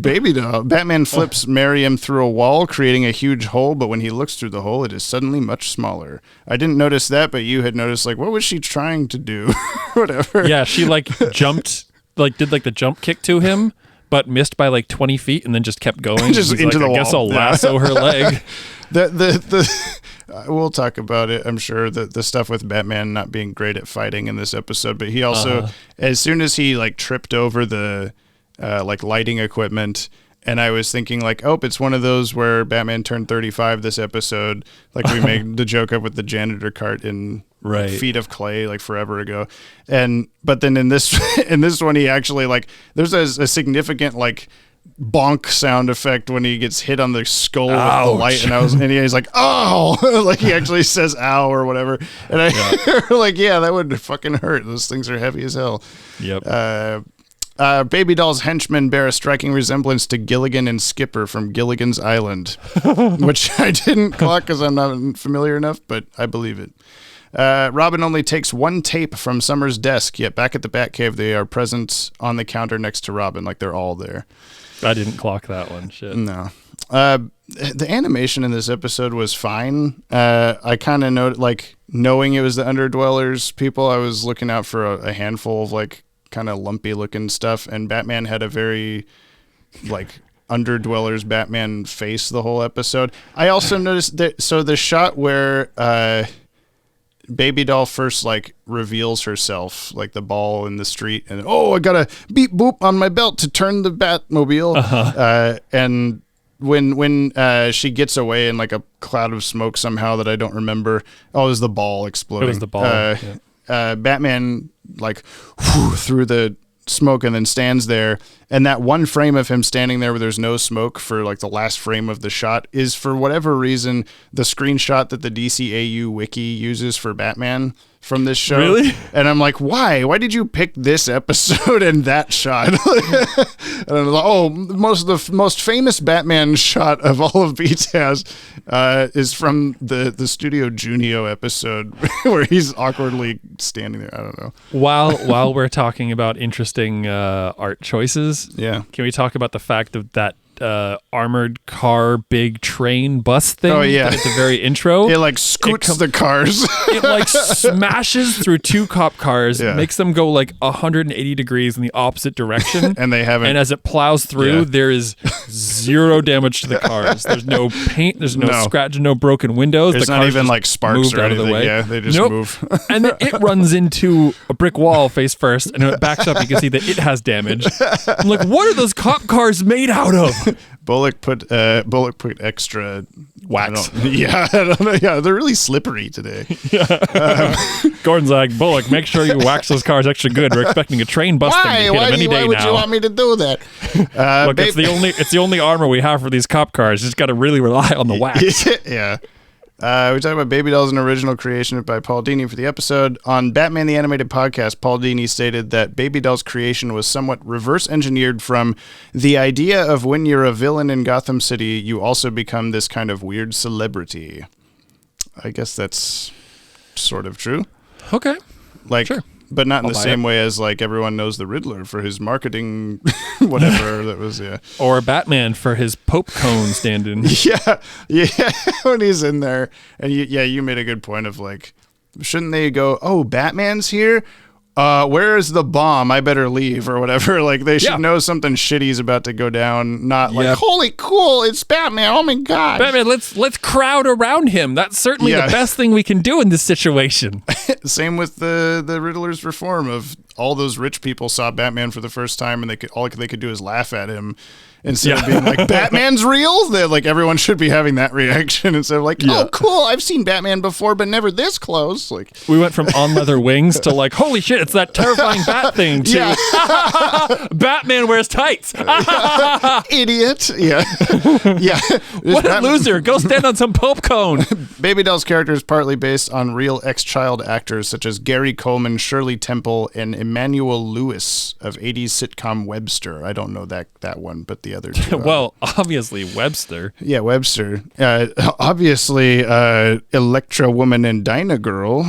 Baby doll. Batman flips Miriam through a wall, creating a huge hole, but when he looks through the hole, it is suddenly much smaller. I didn't notice that, but you had noticed, like, what was she trying to do? Whatever. Yeah, she, like, jumped, like, did, like, the jump kick to him, but missed by, like, 20 feet and then just kept going. Just into the wall. I guess I'll lasso her leg. We'll talk about it, I'm sure, the stuff with Batman not being great at fighting in this episode, but he also, as soon as he like tripped over the like lighting equipment, and I was thinking like, oh, it's one of those where Batman turned 35 this episode, like we made the joke up with the janitor cart in Feet of Clay like forever ago, but then in this one he actually like there's a significant like bonk sound effect when he gets hit on the skull with the light, and he's like, oh, like he actually says ow or whatever, and I like, yeah, that would fucking hurt. Those things are heavy as hell. Yep. Baby doll's henchmen bear a striking resemblance to Gilligan and Skipper from Gilligan's Island, which I didn't clock because I'm not familiar enough, but I believe it. Robin only takes one tape from Summer's desk, yet back at the Batcave, they are present on the counter next to Robin, like they're all there. I didn't clock that one. Shit. No. The animation in this episode was fine. I kind of noted, like, knowing it was the Underdwellers people, I was looking out for a handful of, like, kind of lumpy looking stuff, and Batman had a very, like, Underdweller's Batman face the whole episode. I also noticed that, so the shot where Baby Doll first like reveals herself, like the ball in the street, and I gotta beep boop on my belt to turn the Batmobile, and when she gets away in like a cloud of smoke somehow that I don't remember. Oh, it was the ball exploding. It was the ball. Batman like through the smoke and then stands there, and that one frame of him standing there where there's no smoke for like the last frame of the shot is, for whatever reason, the screenshot that the DCAU wiki uses for Batman from this show. Really? And I'm like, why did you pick this episode and that shot? And I'm like, the most famous Batman shot of all of btas is from the Studio Junio episode where he's awkwardly standing there. I don't know. While we're talking about interesting art choices, yeah, can we talk about the fact that armored car big train bus thing at the very intro? It like scoots the cars. It like smashes through two cop cars, makes them go like 180 degrees in the opposite direction. And they haven't. And as it plows through, there is zero damage to the cars. There's no paint, there's no scratch, no broken windows. There's the not cars even like sparks or out of anything. the way. Yeah, they just move. And then it runs into a brick wall face first, and when it backs up, you can see that it has damage. I'm like, what are those cop cars made out of? Bullock put extra wax. I don't know. Yeah, they're really slippery today. Gordon's like, Bullock, make sure you wax those cars extra good. We're expecting a train busting to hit them any day now. Why would you want me to do that? Look, it's the only armor we have for these cop cars. Just got to really rely on the wax. Yeah. We're talking about Baby Doll's an original creation by Paul Dini for the episode. On Batman the Animated Podcast, Paul Dini stated that Baby Doll's creation was somewhat reverse engineered from the idea of when you're a villain in Gotham City, you also become this kind of weird celebrity. I guess that's sort of true. Okay. Like, sure. But not in the same way as like everyone knows the Riddler for his marketing, whatever that was. Yeah. Or Batman for his Pope cone stand-in. Yeah. When he's in there, and you made a good point of like, shouldn't they go, oh, Batman's here? Where is the bomb? I better leave or whatever. Like they should know something shitty's about to go down. Not like, holy cool, it's Batman. Oh my god, Batman. Let's crowd around him. That's certainly the best thing we can do in this situation. Same with the Riddler's reform of all those rich people saw Batman for the first time, and all they could do is laugh at him. Instead of being like, Batman's real? They're like, everyone should be having that reaction instead of like, oh, cool, I've seen Batman before, but never this close. Like, we went from on leather wings to like, holy shit, it's that terrifying bat thing to Batman wears tights. Idiot. Yeah. What a loser. Go stand on some Pope cone. Baby Doll's character is partly based on real ex-child actors such as Gary Coleman, Shirley Temple, and Emmanuel Lewis of 80s sitcom Webster. I don't know that one, but the other two. Well, obviously Webster. Yeah, Webster. Obviously, Electra Woman and Dyna Girl.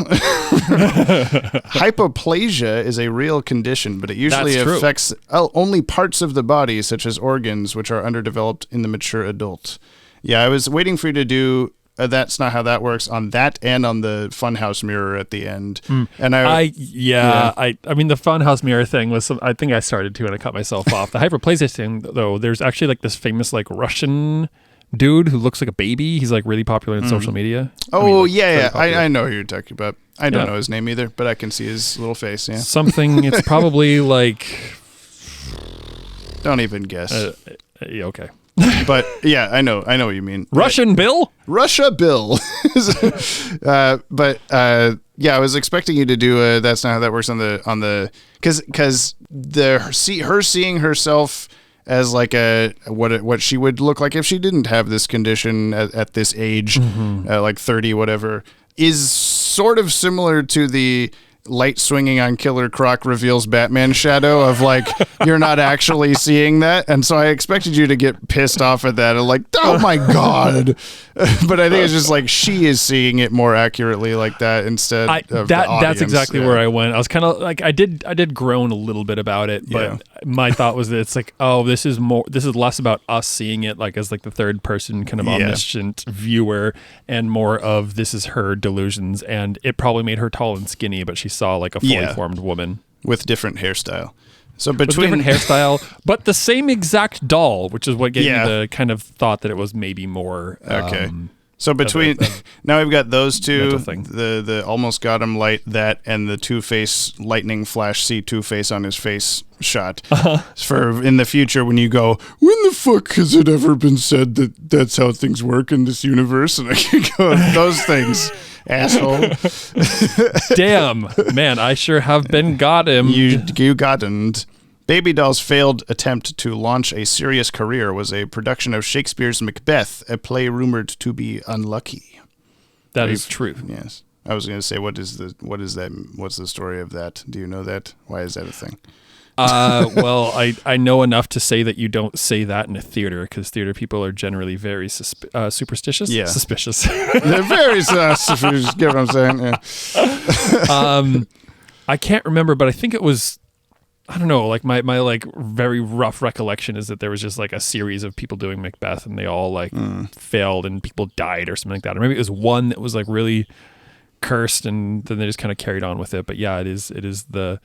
Hypoplasia is a real condition, but it usually affects only parts of the body, such as organs, which are underdeveloped in the mature adult. Yeah, I was waiting for you to do That's Not How That Works on that and on the Funhouse mirror at the end. And I mean, the Funhouse mirror thing was I think I started to and I cut myself off. The hyperplasia thing, though, there's actually like this famous like Russian dude who looks like a baby. He's like really popular in social media. Oh, I know who you're talking about. I don't know his name either, but I can see his little face. Yeah, something. It's probably like. Don't even guess. Okay. But yeah, I know what you mean. Russian Bill? Russia Bill. But I was expecting you to do That's Not How That Works on the because her seeing herself as like what she would look like if she didn't have this condition at this age, like 30 whatever, is sort of similar to the light swinging on Killer Croc reveals Batman shadow of like, you're not actually seeing that. And so I expected you to get pissed off at that and like, oh my God. But I think it's just like, she is seeing it more accurately like that instead of the audience. That's exactly where I went. I was kind of like, I did groan a little bit about it, but my thought was that it's like, oh, this is less about us seeing it like as like the third person kind of omniscient viewer and more of this is her delusions. And it probably made her tall and skinny, but she saw like a fully formed woman with different hairstyle. So with a different hairstyle, but the same exact doll, which is what gave me the kind of thought that it was maybe more. Okay. So between now we've got those two, thing. the almost got him light, that, and the Two-Face lightning flash, see Two-Face on his face shot. For in the future when you go, when the fuck has it ever been said that that's how things work in this universe? And I can go, those things, asshole. Damn, man, I sure have been got him. You gotten. Baby Doll's failed attempt to launch a serious career was a production of Shakespeare's Macbeth, a play rumored to be unlucky. That is true. Yes. I was going to say, what's the story of that? Do you know that? Why is that a thing? Well, I know enough to say that you don't say that in a theater, because theater people are generally very superstitious. Yeah. Suspicious. They're very suspicious. Get what I'm saying? Yeah. I can't remember, but I think it was, I don't know, like my like very rough recollection is that there was just like a series of people doing Macbeth and they all like failed and people died or something like that. Or maybe it was one that was like really cursed and then they just kind of carried on with it. But yeah, it is the,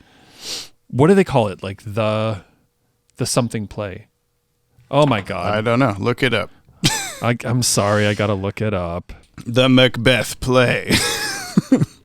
what do they call it? Like the something play. Oh my God. I don't know. Look it up. I'm sorry. I got to look it up. The Macbeth play.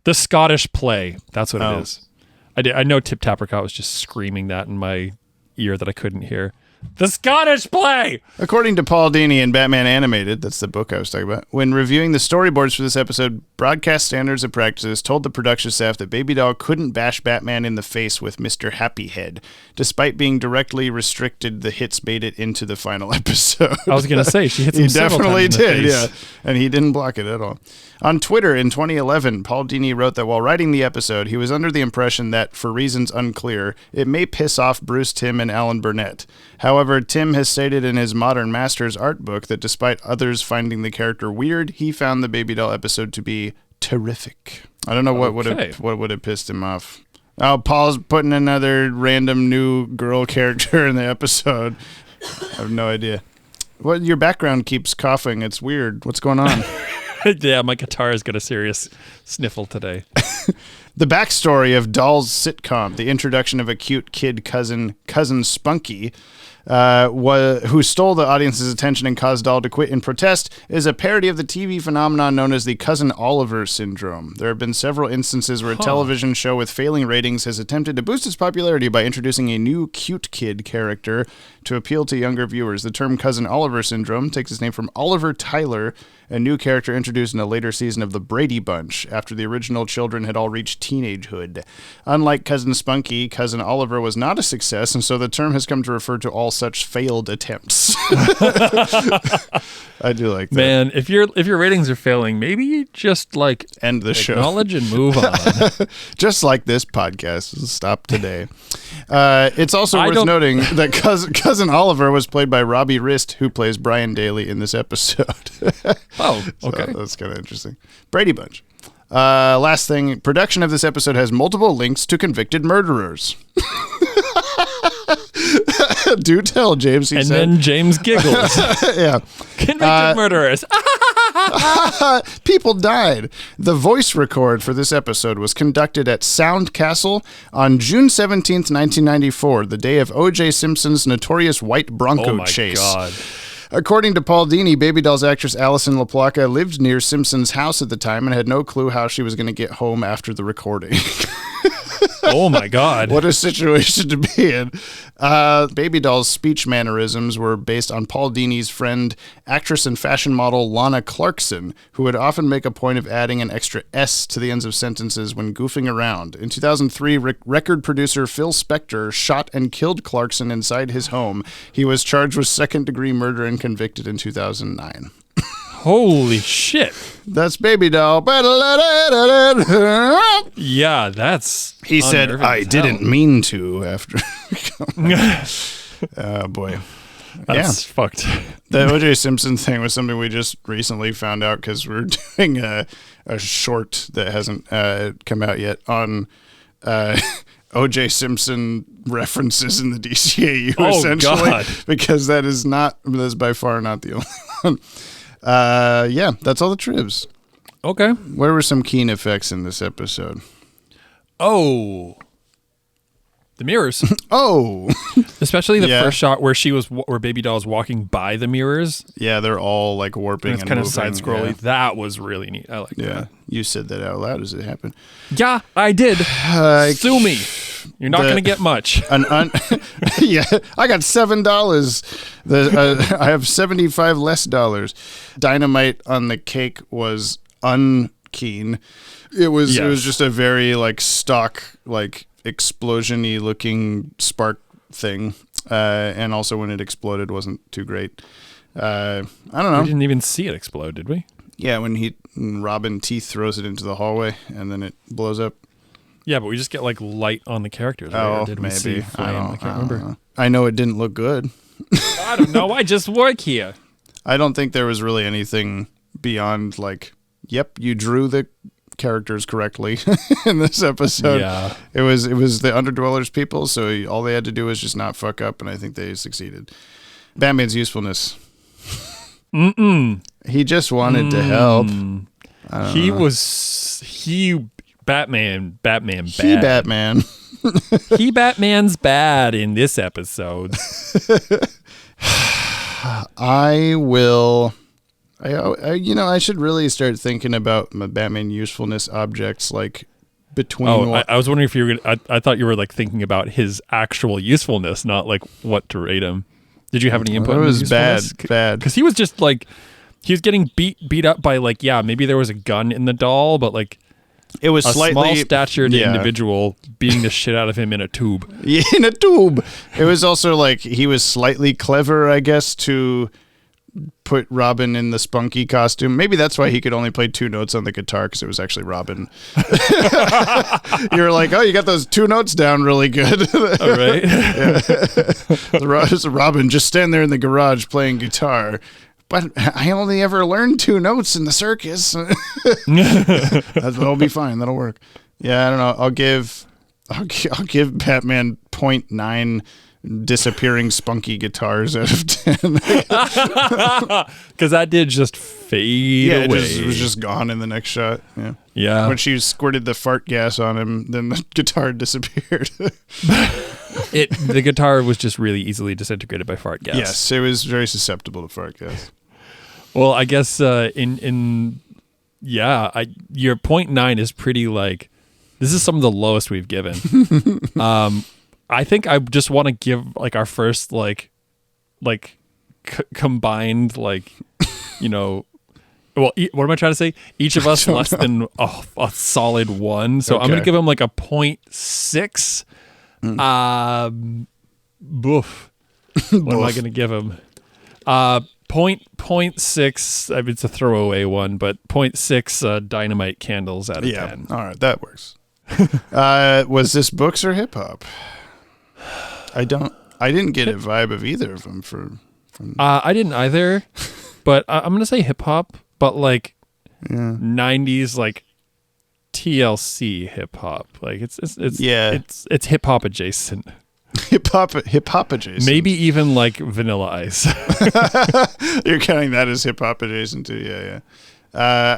The Scottish play. That's what it is. I know Tip Tapricot was just screaming that in my ear that I couldn't hear. The Scottish play! According to Paul Dini in Batman Animated, that's the book I was talking about, when reviewing the storyboards for this episode, broadcast standards and practices told the production staff that Baby Doll couldn't bash Batman in the face with Mr. Happy Head, despite being directly restricted the hits made it into the final episode. I was going to say, she hits him He several definitely times in the did, face. yeah. And he didn't block it at all. On Twitter in 2011, Paul Dini wrote that while writing the episode, he was under the impression that, for reasons unclear, it may piss off Bruce Timm and Alan Burnett. However, Timm has stated in his Modern Masters art book that despite others finding the character weird, he found the Baby Doll episode to be terrific. I don't know what would have pissed him off. Oh, Paul's putting another random new girl character in the episode. I have no idea. What, your background keeps coughing. It's weird. What's going on? Yeah, my guitar has got a serious sniffle today. The backstory of Doll's sitcom, the introduction of a cute kid cousin Spunky, who stole the audience's attention and caused Doll to quit in protest, is a parody of the TV phenomenon known as the Cousin Oliver syndrome. There have been several instances where a television show with failing ratings has attempted to boost its popularity by introducing a new cute kid character to appeal to younger viewers. The term Cousin Oliver syndrome takes its name from Oliver Tyler, a new character introduced in a later season of The Brady Bunch, after the original children had all reached teenagehood. Unlike Cousin Spunky, Cousin Oliver was not a success, and so the term has come to refer to all such failed attempts. I do like that. Man, if your ratings are failing, maybe you just like end the show, acknowledge and move on. Just like this podcast. Stop today. It's also worth noting that Cousin Oliver was played by Robbie Rist, who plays Brian Daly in this episode. Oh, okay. So that's kind of interesting. Brady Bunch. Last thing, production of this episode has multiple links to convicted murderers. Do tell, James. He said. Then James giggles. Yeah. Convicted murderers. People died. The voice record for this episode was conducted at Sound Castle on June 17th, 1994, the day of O.J. Simpson's notorious white Bronco chase. Oh, my God. According to Paul Dini, Baby Doll's actress Alison LaPlaca lived near Simpson's house at the time and had no clue how she was going to get home after the recording. Oh, my God. What a situation to be in. Baby Doll's speech mannerisms were based on Paul Dini's friend, actress and fashion model Lana Clarkson, who would often make a point of adding an extra S to the ends of sentences when goofing around. In 2003, record producer Phil Spector shot and killed Clarkson inside his home. He was charged with second-degree murder and convicted in 2009. Holy shit. That's Baby Doll. Yeah, that's He said, I didn't mean to after. Oh, boy. That's fucked. The O.J. Simpson thing was something we just recently found out because we're doing a short that hasn't come out yet on O.J. Simpson references in the DCAU, essentially. God. Because that's by far not the only one. Yeah, that's all the trivs. Okay. Where were some keen effects in this episode? Oh. The mirrors. Oh, Especially the Yeah. first shot where Baby Doll's walking by the mirrors. yeah, they're all like warping And it's and kind of moving, side scrolly. Yeah. That was really neat. I like Yeah, that. you said that out loud as it happened. Yeah, I did. Sue me. You're not the- going to get much. Yeah, I got $7. I have 75 less dollars. Dynamite on the cake was unkeen. It was Yes. just a very like stock like explosion-y looking spark thing, and also when it exploded wasn't too great. I don't know. We didn't even see it explode, did we? Yeah, when Robin Teeth throws it into the hallway and then it blows up. Yeah, but we just get like light on the characters. Right? Or did we see maybe. flame? I can't remember. know. I know it didn't look good. I don't know. I just work here. I don't think there was really anything beyond like, yep, you drew the characters correctly in this episode. Yeah. It was the Underdwellers people, so all they had to do was just not fuck up, and I think they succeeded. Batman's usefulness. He just wanted to help. Batman bad. He Batman. He Batman's bad in this episode. I should really start thinking about my Batman usefulness objects like between. Oh, I was wondering if you were gonna, I thought you were like thinking about his actual usefulness, not like what to rate him. Did you have any input? It on his was bad, usefulness? bad. Because he was just like, he was getting beat up by like, yeah, maybe there was a gun in the doll, but like It was a slightly small statured yeah. individual beating the shit out of him in a tube. Yeah, in a tube. It was also like he was slightly clever, I guess, to put Robin in the spunky costume. Maybe that's why he could only play 2 notes on the guitar, because it was actually Robin. You were like, oh, you got those 2 notes down really good. All right. Robin, just stand there in the garage playing guitar. But I only ever learned 2 notes in the circus. That'll be fine. That'll work. Yeah, I don't know. I'll give Batman 0.9 disappearing spunky guitars out of 10. Because that did just fade away. It was just gone in the next shot. Yeah. Yeah. When she squirted the fart gas on him, then the guitar disappeared. The guitar was just really easily disintegrated by fart gas. Yes, it was very susceptible to fart gas. Well, I guess your 0.9 is pretty like, this is some of the lowest we've given. I think I just want to give like our first combined what am I trying to say? Each of us less than a solid 1. So I'm going to give him like a 0.6. Boof. What am I going to give him? 0.6. I mean, it's a throwaway one, but 0.6 dynamite candles out of 10. All right, that works. Was this books or hip hop? I didn't get a vibe of either of them from I didn't either, but I'm gonna say hip hop, but like 90s like TLC hip hop. Like it's hip hop adjacent. Hip hop adjacent. Maybe even like Vanilla Ice. You're counting that as hip hop adjacent too. Yeah.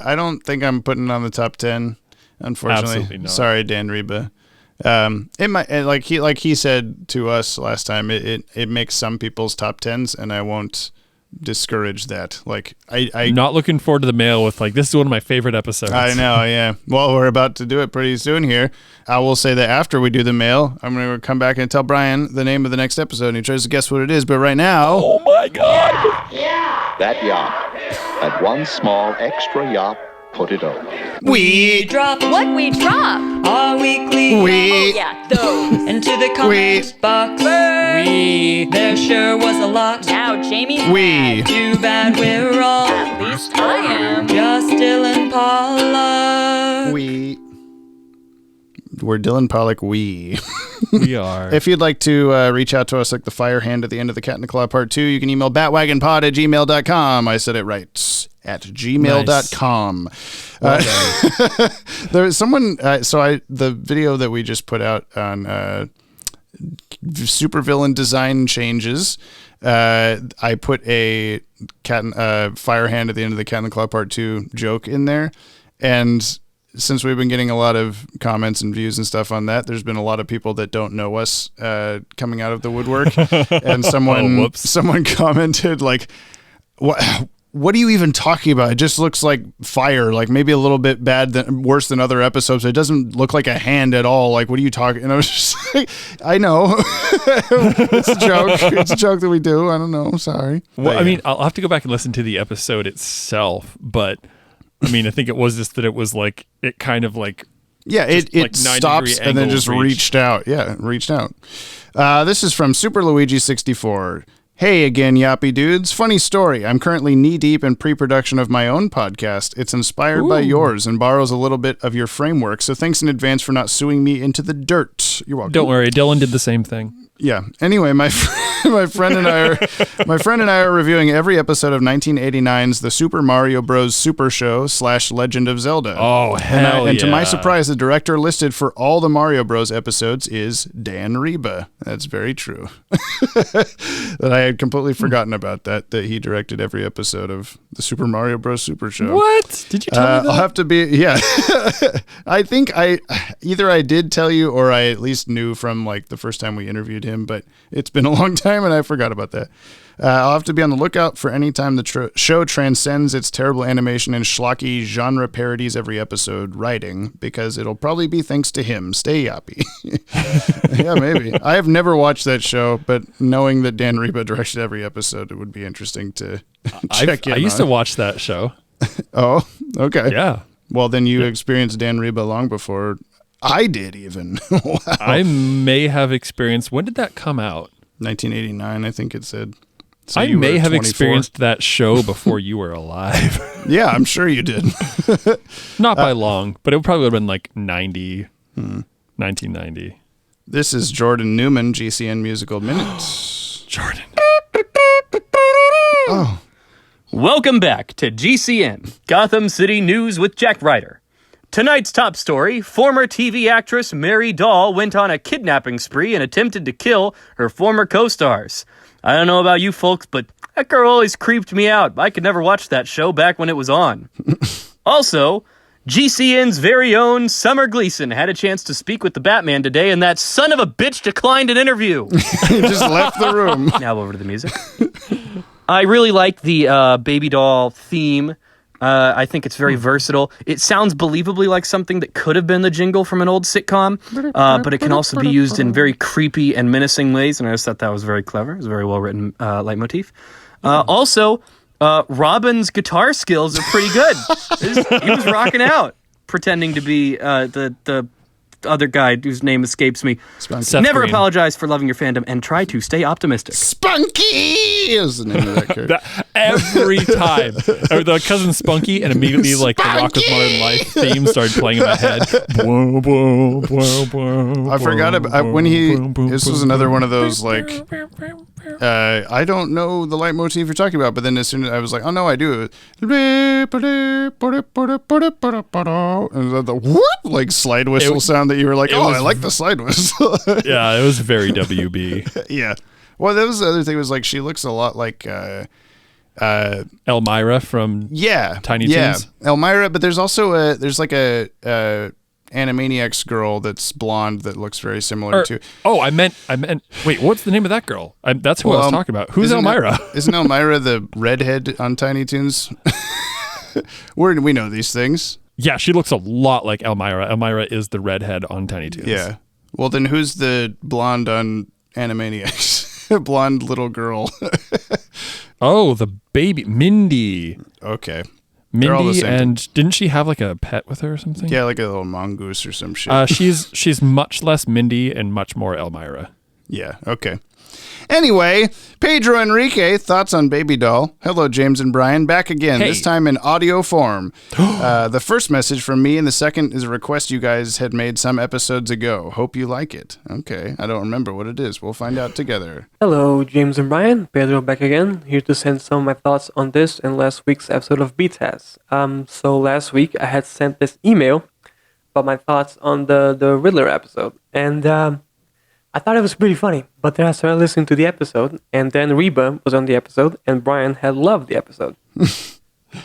I don't think I'm putting it on the top 10. Unfortunately, Absolutely not. Sorry, Dan Reba. It might, like he said to us last time, it makes some people's top 10s, and I won't discourage that. Like I'm not looking forward to the mail with like, this is one of my favorite episodes. I know, yeah. Well, we're about to do it pretty soon here. I will say that after we do the mail, I'm going to come back and tell Brian the name of the next episode, and he tries to guess what it is. But right now, Oh my god! That yacht. That one small extra yacht put it over. we Drop what we drop. Our weekly. We- yeah, those. Into the comments box. There sure was a lot. Now Jamie's We- mad. Too bad we're all. At least I am. Just Dylan Pollock. we're Dylan Pollock. We. We are. If you'd like to reach out to us like the fire hand at the end of the Cat in the Claw Part 2, you can email batwagonpod@gmail.com. I said it right. At gmail.com. There's someone, the video that we just put out on supervillain design changes, I put a fire hand at the end of the Cat in the Claw Part 2 joke in there, and since we've been getting a lot of comments and views and stuff on that, there's been a lot of people that don't know us coming out of the woodwork. And someone commented like, what are you even talking about? It just looks like fire, like maybe a little bit worse than other episodes. It doesn't look like a hand at all. Like, what are you talking? And I was just like, I know. It's a joke. It's a joke that we do. I don't know. Sorry. Well, I mean, I'll have to go back and listen to the episode itself, but I mean, I think it was just that it was like, it kind of like, yeah, it stops and then just reached out. Yeah, it reached out. This is from Super Luigi 64. Hey again, Yoppie dudes. Funny story. I'm currently knee-deep in pre-production of my own podcast. It's inspired by yours and borrows a little bit of your framework, so thanks in advance for not suing me into the dirt. You're welcome. Don't worry, Dylan did the same thing. Yeah. Anyway, my friend and I are reviewing every episode of 1989's The Super Mario Bros. Super Show / Legend of Zelda. Oh, hell And to my surprise, the director listed for all the Mario Bros. Episodes is Dan Reba. That's very true. That I had completely forgotten about that he directed every episode of The Super Mario Bros. Super Show. What? Did you tell me that? I'll have to be, yeah. I think either I did tell you or I at least knew from like the first time we interviewed him, but it's been a long time and I forgot about that. I'll have to be on the lookout for any time the show transcends its terrible animation and schlocky genre parodies every episode writing, because it'll probably be thanks to him. Stay Yoppie. Yeah, maybe. I have never watched that show, but knowing that Dan Reba directed every episode, it would be interesting to check in. I used to watch that show. Oh, okay. Yeah. Well, then you experienced Dan Reba long before I did even. Wow. I may have experienced, when did that come out? 1989, I think it said. So I may have experienced that show before you were alive. Yeah, I'm sure you did. Not by long, but it probably would have been like 1990. This is Jordan Newman, GCN Musical Minutes. Jordan. Oh. Welcome back to GCN, Gotham City News with Jack Ryder. Tonight's top story, former TV actress Mary Dahl went on a kidnapping spree and attempted to kill her former co-stars. I don't know about you folks, but that girl always creeped me out. I could never watch that show back when it was on. Also, GCN's very own Summer Gleason had a chance to speak with the Batman today, and that son of a bitch declined an interview. He just left the room. Now over to the music. I really like the baby doll theme. I think it's very versatile. It sounds believably like something that could have been the jingle from an old sitcom, but it can also be used in very creepy and menacing ways, and I just thought that was very clever. It was a very well-written leitmotif. Also, Robin's guitar skills are pretty good. He was rocking out, pretending to be the other guy whose name escapes me. Never Green. Apologize for loving your fandom and try to stay optimistic. Spunky is the name of that character. Every time. Or the cousin Spunky, and immediately like the Rock of Modern Life theme started playing in my head. I forgot about when this was another one of those like, I don't know the leitmotif you're talking about, but then as soon as I was like, oh no, I do. And the whoop, like slide whistle sound that you were like, oh, I like the slide whistle. Yeah, it was very WB. Yeah. Well, that was the other thing, was like she looks a lot like Elmira from Tiny Toons. Elmira, but there's also there's like a Animaniacs girl that's blonde that looks very similar to. Oh, I meant. Wait, what's the name of that girl? That's who I was talking about. Who's Elmira? Isn't Elmira the redhead on Tiny Toons? We know these things. Yeah, she looks a lot like Elmira. Elmira is the redhead on Tiny Toons. Yeah. Well, then who's the blonde on Animaniacs? Blonde little girl. Oh, the baby. Mindy. Okay. Mindy, and didn't she have like a pet with her or something? Yeah, like a little mongoose or some shit. She's much less Mindy and much more Elmira. Yeah, okay. Anyway, Pedro Enrique, thoughts on Baby Doll. Hello, James and Brian. Back again, this time in audio form. The first message from me and the second is a request you guys had made some episodes ago. Hope you like it. Okay, I don't remember what it is. We'll find out together. Hello, James and Brian. Pedro back again, here to send some of my thoughts on this and last week's episode of btas. So last week I had sent this email about my thoughts on the Riddler episode, and I thought it was pretty funny, but then I started listening to the episode, and then Reba was on the episode, and Brian had loved the episode.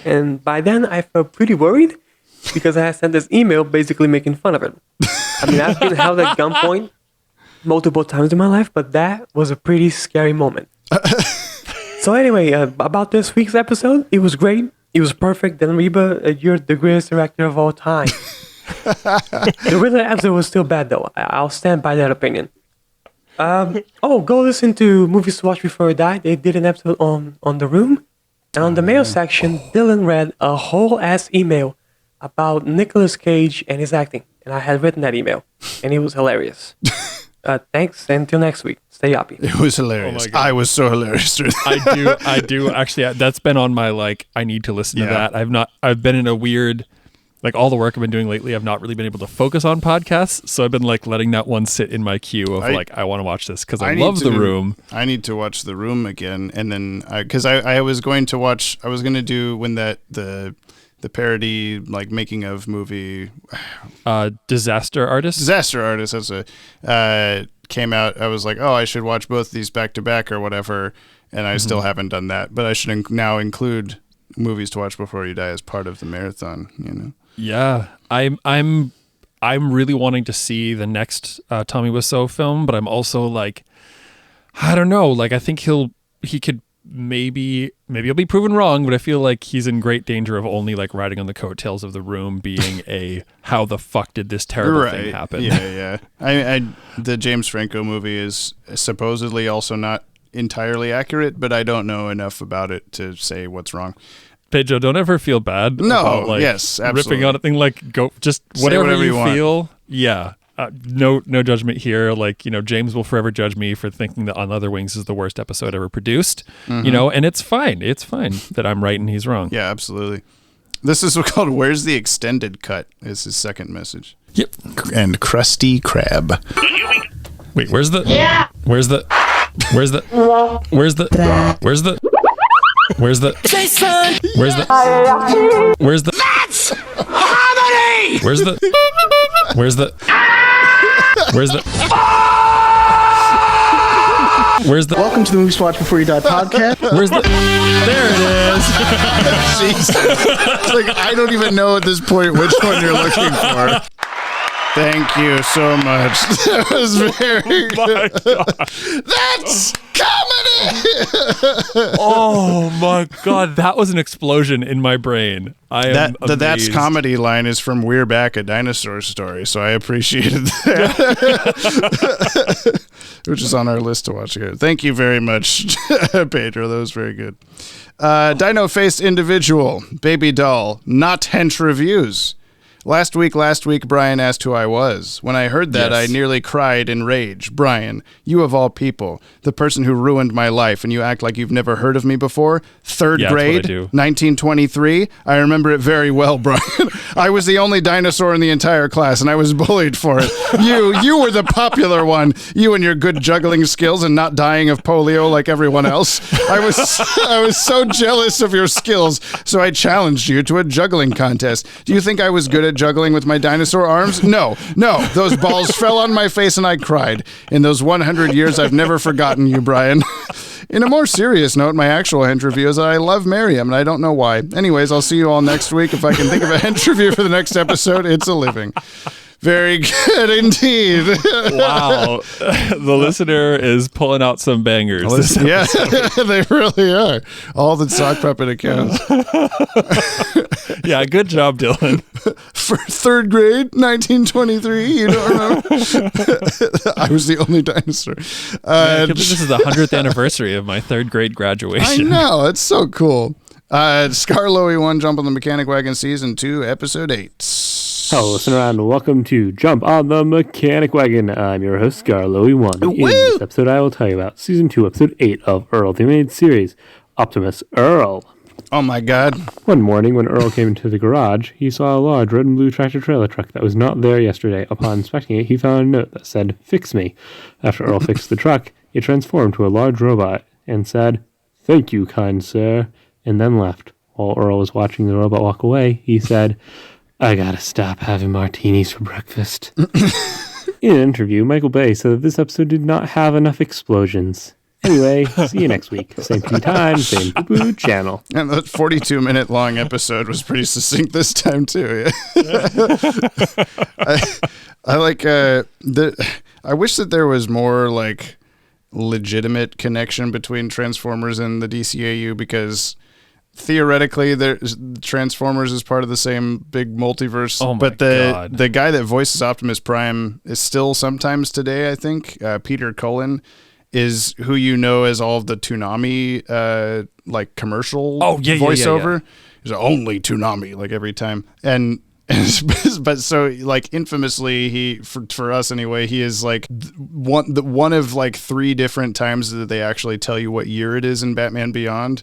And by then, I felt pretty worried, because I had sent this email basically making fun of it. I mean, I've been held at gunpoint multiple times in my life, but that was a pretty scary moment. So anyway, about this week's episode, it was great. It was perfect. Then Reba, you're the greatest director of all time. The Riddler episode was still bad though. I'll stand by that opinion. Go listen to Movies to Watch Before You Die. They did an episode on The Room. And on the mail section, Dylan read a whole ass email about Nicolas Cage and his acting. And I had written that email. And it was hilarious. Thanks, and until next week. Stay Yoppie. It was hilarious. I was so hilarious. I do actually. That's been on my I need to listen to that. I've been in a weird, all the work I've been doing lately, I've not really been able to focus on podcasts. So I've been letting that one sit in my queue of I want to watch this because I love The Room. I need to watch The Room again. And then, because I was going to watch, I was going to do when the parody making of movie Disaster Artist, that's came out. I was like, I should watch both these back to back or whatever, and I still haven't done that, but I should now include Movies to Watch Before You Die as part of the marathon. Yeah, I'm really wanting to see the next Tommy Wiseau film, but I'm also I don't know, I think he could maybe I'll be proven wrong, but I feel like he's in great danger of only riding on the coattails of The Room being a how the fuck did this terrible thing happen? Yeah. The James Franco movie is supposedly also not entirely accurate, but I don't know enough about it to say what's wrong. Pedro, don't ever feel bad. No, about, yes, absolutely. Ripping on a thing go just whatever you feel. Yeah. No judgment here. James will forever judge me for thinking that On Other Wings is the worst episode ever produced. And it's fine. It's fine that I'm right and he's wrong. Yeah, absolutely. This is called "Where's the Extended Cut?" is his second message. Yep. And Krusty Krab. Wait, where's the? That's harmony! Welcome to the Movies to Watch Before You Die podcast. There it is. Jesus. I don't even know at this point which one you're looking for. Thank you so much. That was very good. That's comedy! Oh my god, that was an explosion in my brain. That's comedy line is from We're Back, a Dinosaur Story, so I appreciated that. Which is on our list to watch again. Thank you very much, Pedro. That was very good. Dino-faced individual, baby doll, not hench reviews. Last week, Brian asked who I was. When I heard that, Yes. I nearly cried in rage. Brian, you of all people, the person who ruined my life, and you act like you've never heard of me before? Third grade, 1923? I remember it very well, Brian. I was the only dinosaur in the entire class, and I was bullied for it. You were the popular one. You and your good juggling skills and not dying of polio like everyone else. I was so jealous of your skills, so I challenged you to a juggling contest. Do you think I was good at juggling with my dinosaur arms? No. Those balls fell on my face and I cried. In those 100 years, I've never forgotten you, Brian. In a more serious note, my actual hench review is that I love Miriam, and I don't know why. Anyways, I'll see you all next week. If I can think of a hench review for the next episode, it's a living. Very good indeed. Wow. The listener is pulling out some bangers. Yeah, they really are. All the sock puppet accounts. Yeah, good job, Dylan. For third grade, 1923, you don't remember? I was the only dinosaur. This is the 100th anniversary of my third grade graduation. I know, it's so cool. Scarlowy 1, Jump on the Mechanic Wagon Season 2, Episode 8. Hello, listener, and welcome to Jump on the Mechanic Wagon. I'm your host, Scarlowy1. In this episode, I will tell you about Season 2, Episode 8 of Earl, the animated series, Optimus Earl. Oh my god. One morning, when Earl came into the garage, he saw a large red and blue tractor-trailer truck that was not there yesterday. Upon inspecting it, he found a note that said, "Fix me." After Earl fixed the truck, it transformed to a large robot and said, "Thank you, kind sir," and then left. While Earl was watching the robot walk away, he said, "I gotta stop having martinis for breakfast." In an interview, Michael Bay said that this episode did not have enough explosions. Anyway, see you next week. Same TV time, same boo channel. And the 42-minute long episode was pretty succinct this time too. Yeah. I like I wish that there was more like legitimate connection between Transformers and the DCAU, because theoretically Transformers is part of the same big multiverse. Oh my but God. the guy that voices Optimus Prime is still sometimes today, I think. Peter Cullen is who you know as all of the Toonami like commercial voiceover. He's only Toonami like every time. And but so like infamously, he for us anyway, he is like one of like 3 different times that they actually tell you what year it is in Batman Beyond,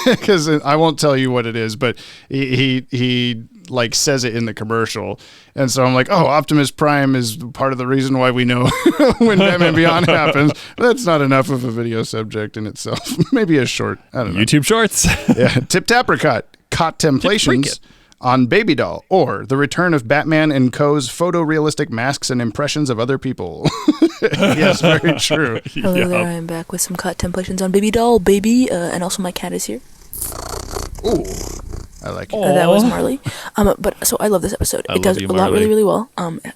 because I won't tell you what it is, but he like says it in the commercial, and so I'm like, oh, Optimus Prime is part of the reason why we know when Batman Beyond happens. That's not enough of a video subject in itself. Maybe a short. I don't know. YouTube Shorts. Yeah, Tip Tapricot, Contemplations on Baby Doll, or the return of Batman and Co.'s photorealistic masks and impressions of other people. Yes, very true. Hello there, I am back with some contemplations on Baby Doll, baby, and also my cat is here. Ooh, I like it. That was Marley. But so I love this episode. It does a lot really, really well.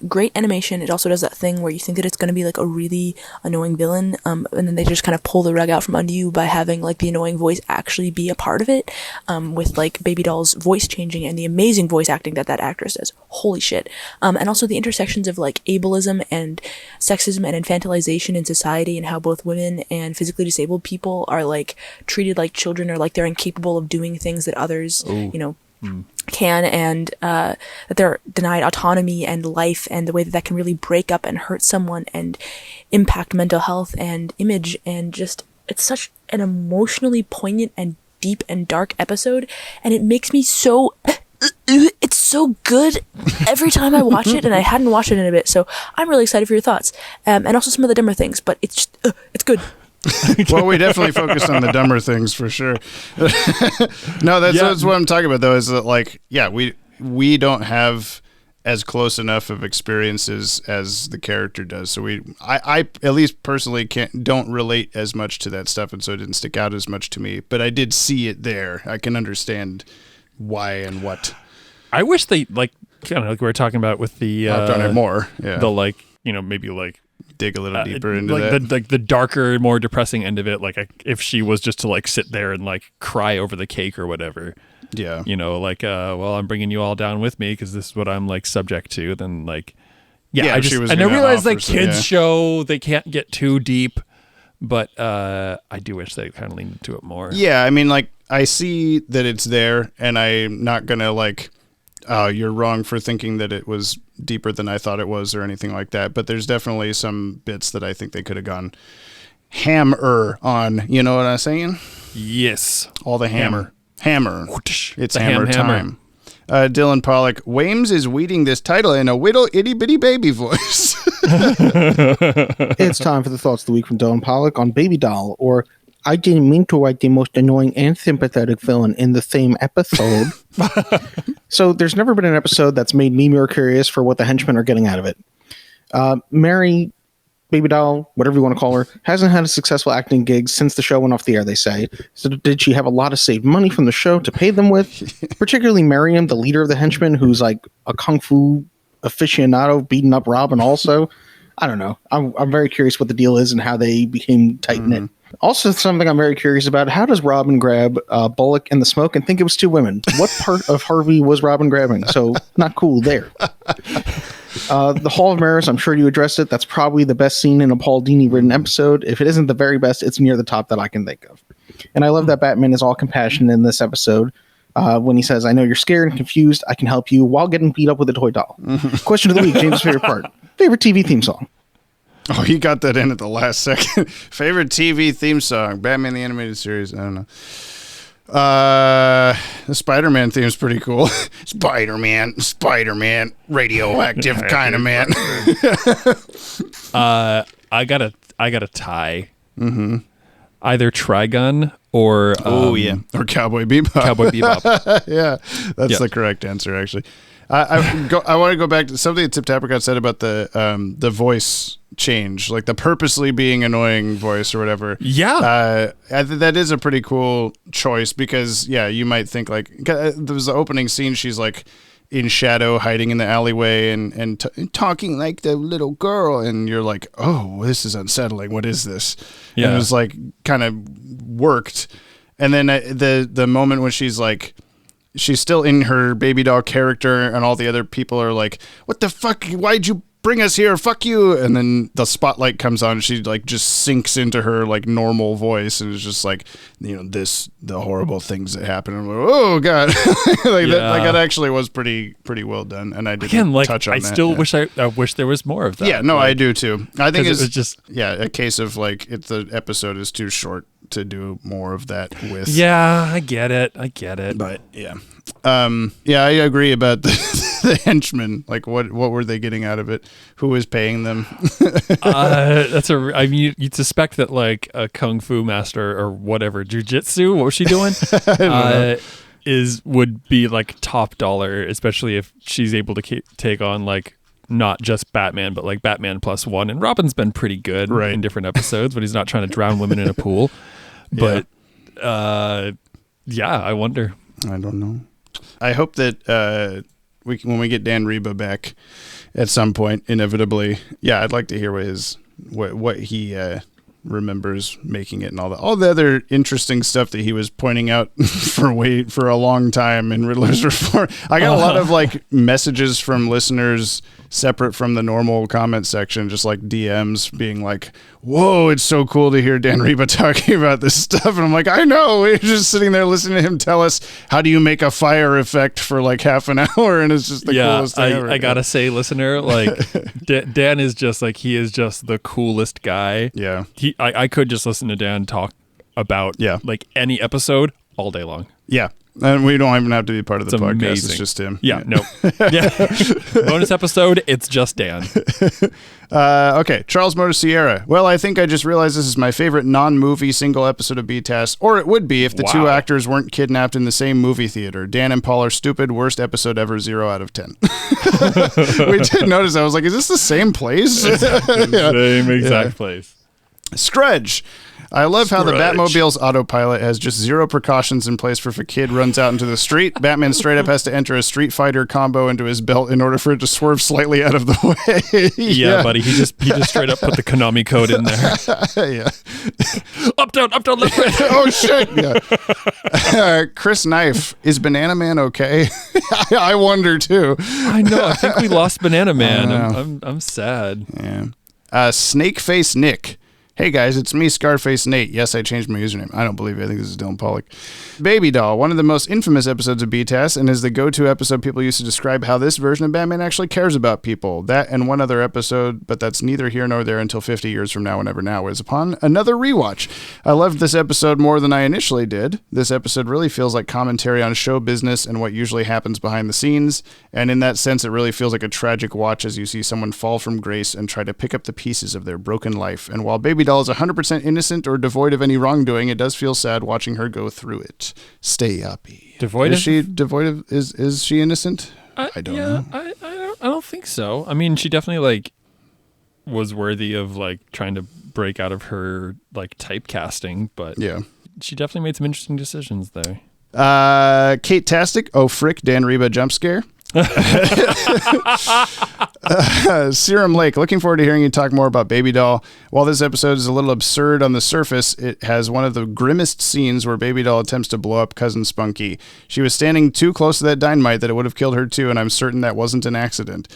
Great animation. It also does that thing where you think that it's going to be like a really annoying villain, and then they just kind of pull the rug out from under you by having like the annoying voice actually be a part of it, with like Baby Doll's voice changing and the amazing voice acting that actress does. Holy shit. And also the intersections of like ableism and sexism and infantilization in society, and how both women and physically disabled people are like treated like children, or like they're incapable of doing things that others can, and that they're denied autonomy and life, and the way that can really break up and hurt someone and impact mental health and image. And just, it's such an emotionally poignant and deep and dark episode, and it makes me so it's so good every time I watch it, and I hadn't watched it in a bit, so I'm really excited for your thoughts, and also some of the dumber things, but it's just, it's good. Well, we definitely focused on the dumber things for sure. No, that's what I'm talking about, though, is that like, yeah, we don't have as close enough of experiences as the character does. So I at least personally don't relate as much to that stuff, and so it didn't stick out as much to me. But I did see it there. I can understand why and what. I wish they like kind of like we were talking about with the I've done it more. Yeah. The like, maybe like dig a little deeper into like that. the darker, more depressing end of it. Like if she was just to like sit there and like cry over the cake or whatever. Yeah. Like, well, I'm bringing you all down with me because this is what I'm like subject to. Then like, I realize like kids show, they can't get too deep, but I do wish they kind of leaned into it more. Yeah. I mean, like I see that it's there, and I'm not going to like, you're wrong for thinking that it was deeper than I thought it was or anything like that. But there's definitely some bits that I think they could have gone hammer on. You know what I'm saying? Yes. All the hammer. It's the hammer time. Dylan Pollock, Wames is weeding this title in a whittle itty bitty baby voice. It's time for the thoughts of the week from Dylan Pollock on Baby Doll, or I didn't mean to write the most annoying and sympathetic villain in the same episode. So there's never been an episode that's made me more curious for what the henchmen are getting out of it. Mary, Baby Doll, whatever you want to call her, hasn't had a successful acting gig since the show went off the air, they say. So did she have a lot of saved money from the show to pay them with? Particularly Miriam, the leader of the henchmen, who's like a kung fu aficionado, beating up Robin also. I don't know. I'm very curious what the deal is and how they became tight-knit. Also, something I'm very curious about, how does Robin grab Bullock in the smoke and think it was 2 women? What part of Harvey was Robin grabbing? So, not cool there. The Hall of Mirrors, I'm sure you addressed it. That's probably the best scene in a Paul Dini-written episode. If it isn't the very best, it's near the top that I can think of. And I love that Batman is all compassion in this episode. When he says, I know you're scared and confused, I can help you, while getting beat up with a toy doll. Question of the week, James' favorite part. Favorite TV theme song? Oh, he got that in at the last second. Favorite TV theme song? Batman the Animated Series. I don't know. The Spider-Man theme is pretty cool. Spider-Man, radioactive kind of man. I got a tie. Mm-hmm. Either Trigun or or Cowboy Bebop. Cowboy Bebop. Yeah, that's the correct answer, actually. I want to go back to something that Tip Tappercott said about the voice change, like the purposely being annoying voice or whatever. Yeah. That is a pretty cool choice because, yeah, you might think like, there was the opening scene, she's like in shadow hiding in the alleyway and talking like the little girl. And you're like, oh, this is unsettling. What is this? Yeah. And it was like kind of worked. And then the moment when she's like, she's still in her baby doll character and all the other people are like, what the fuck? Why'd you bring us here? Fuck you. And then the spotlight comes on and she like just sinks into her like normal voice and it's just like, you know, the horrible things that happen. And I'm like, oh God. That actually was pretty well done. And I didn't touch on that. I still wish there was more of that. Yeah, no, like, I do too. I think it's just a case of like the episode is too short to do more of that with. Yeah, I get it. But yeah. I agree about the henchmen. Like, what were they getting out of it? Who was paying them? I mean, you'd suspect that like a kung fu master or whatever, jujitsu. What was she doing? Would be like top dollar, especially if she's able to take on like not just Batman, but like Batman +1. And Robin's been pretty good in different episodes when he's not trying to drown women in a pool. But I wonder. I don't know. I hope that when we get Dan Reba back at some point, inevitably, I'd like to hear what he remembers making it and all the other interesting stuff that he was pointing out for a long time in Riddler's Reform. I got a lot of like messages from listeners separate from the normal comment section, just like DMs being like, whoa, it's so cool to hear Dan Reba talking about this stuff. And I'm like, I know, we're just sitting there listening to him tell us how do you make a fire effect for like half an hour, and it's just the coolest thing ever. I gotta say, listener, like Dan is just like, he is just the coolest guy. Yeah. I could just listen to Dan talk about like any episode all day long. Yeah. And we don't even have to be part of the podcast. Amazing. It's just him. Yeah. No. Bonus episode. It's just Dan. Okay. Charles Motor Sierra. Well, I think I just realized this is my favorite non-movie single episode of BTAS, or it would be if the two actors weren't kidnapped in the same movie theater. Dan and Paul are stupid. Worst episode ever. 0 out of 10. We did notice. I was like, is this the same place? Same exact place. Scrudge. I love how the Batmobile's autopilot has just zero precautions in place for if a kid runs out into the street. Batman straight up has to enter a Street Fighter combo into his belt in order for it to swerve slightly out of the way. Yeah, buddy. He just straight up put the Konami code in there. Yeah. Up, down, left, right. Oh, shit. Yeah. Chris Knife. Is Banana Man okay? I wonder, too. I know. I think we lost Banana Man. I'm sad. Yeah. Snake Face Nick. Hey guys, it's me, Scarface Nate. Yes, I changed my username. I don't believe it. I think this is Dylan Pollock. Baby Doll, one of the most infamous episodes of BTAS, and is the go-to episode people used to describe how this version of Batman actually cares about people. That and one other episode, but that's neither here nor there until 50 years from now, whenever now is upon another rewatch. I loved this episode more than I initially did. This episode really feels like commentary on show business and what usually happens behind the scenes, and in that sense, it really feels like a tragic watch as you see someone fall from grace and try to pick up the pieces of their broken life. And while Baby Doll is 100% innocent or devoid of any wrongdoing, it does feel sad watching her go through it. Stay Yoppie. Is she devoid of? Is she innocent? I don't know. I don't think so. I mean, she definitely like was worthy of like trying to break out of her like typecasting, but she definitely made some interesting decisions there. Kate Tastic. Oh frick! Dan Reba jump scare. Serum Lake, looking forward to hearing you talk more about Baby Doll. While this episode is a little absurd on the surface, it has one of the grimmest scenes where Baby Doll attempts to blow up Cousin Spunky. She was standing too close to that dynamite that it would have killed her too, and I'm certain that wasn't an accident.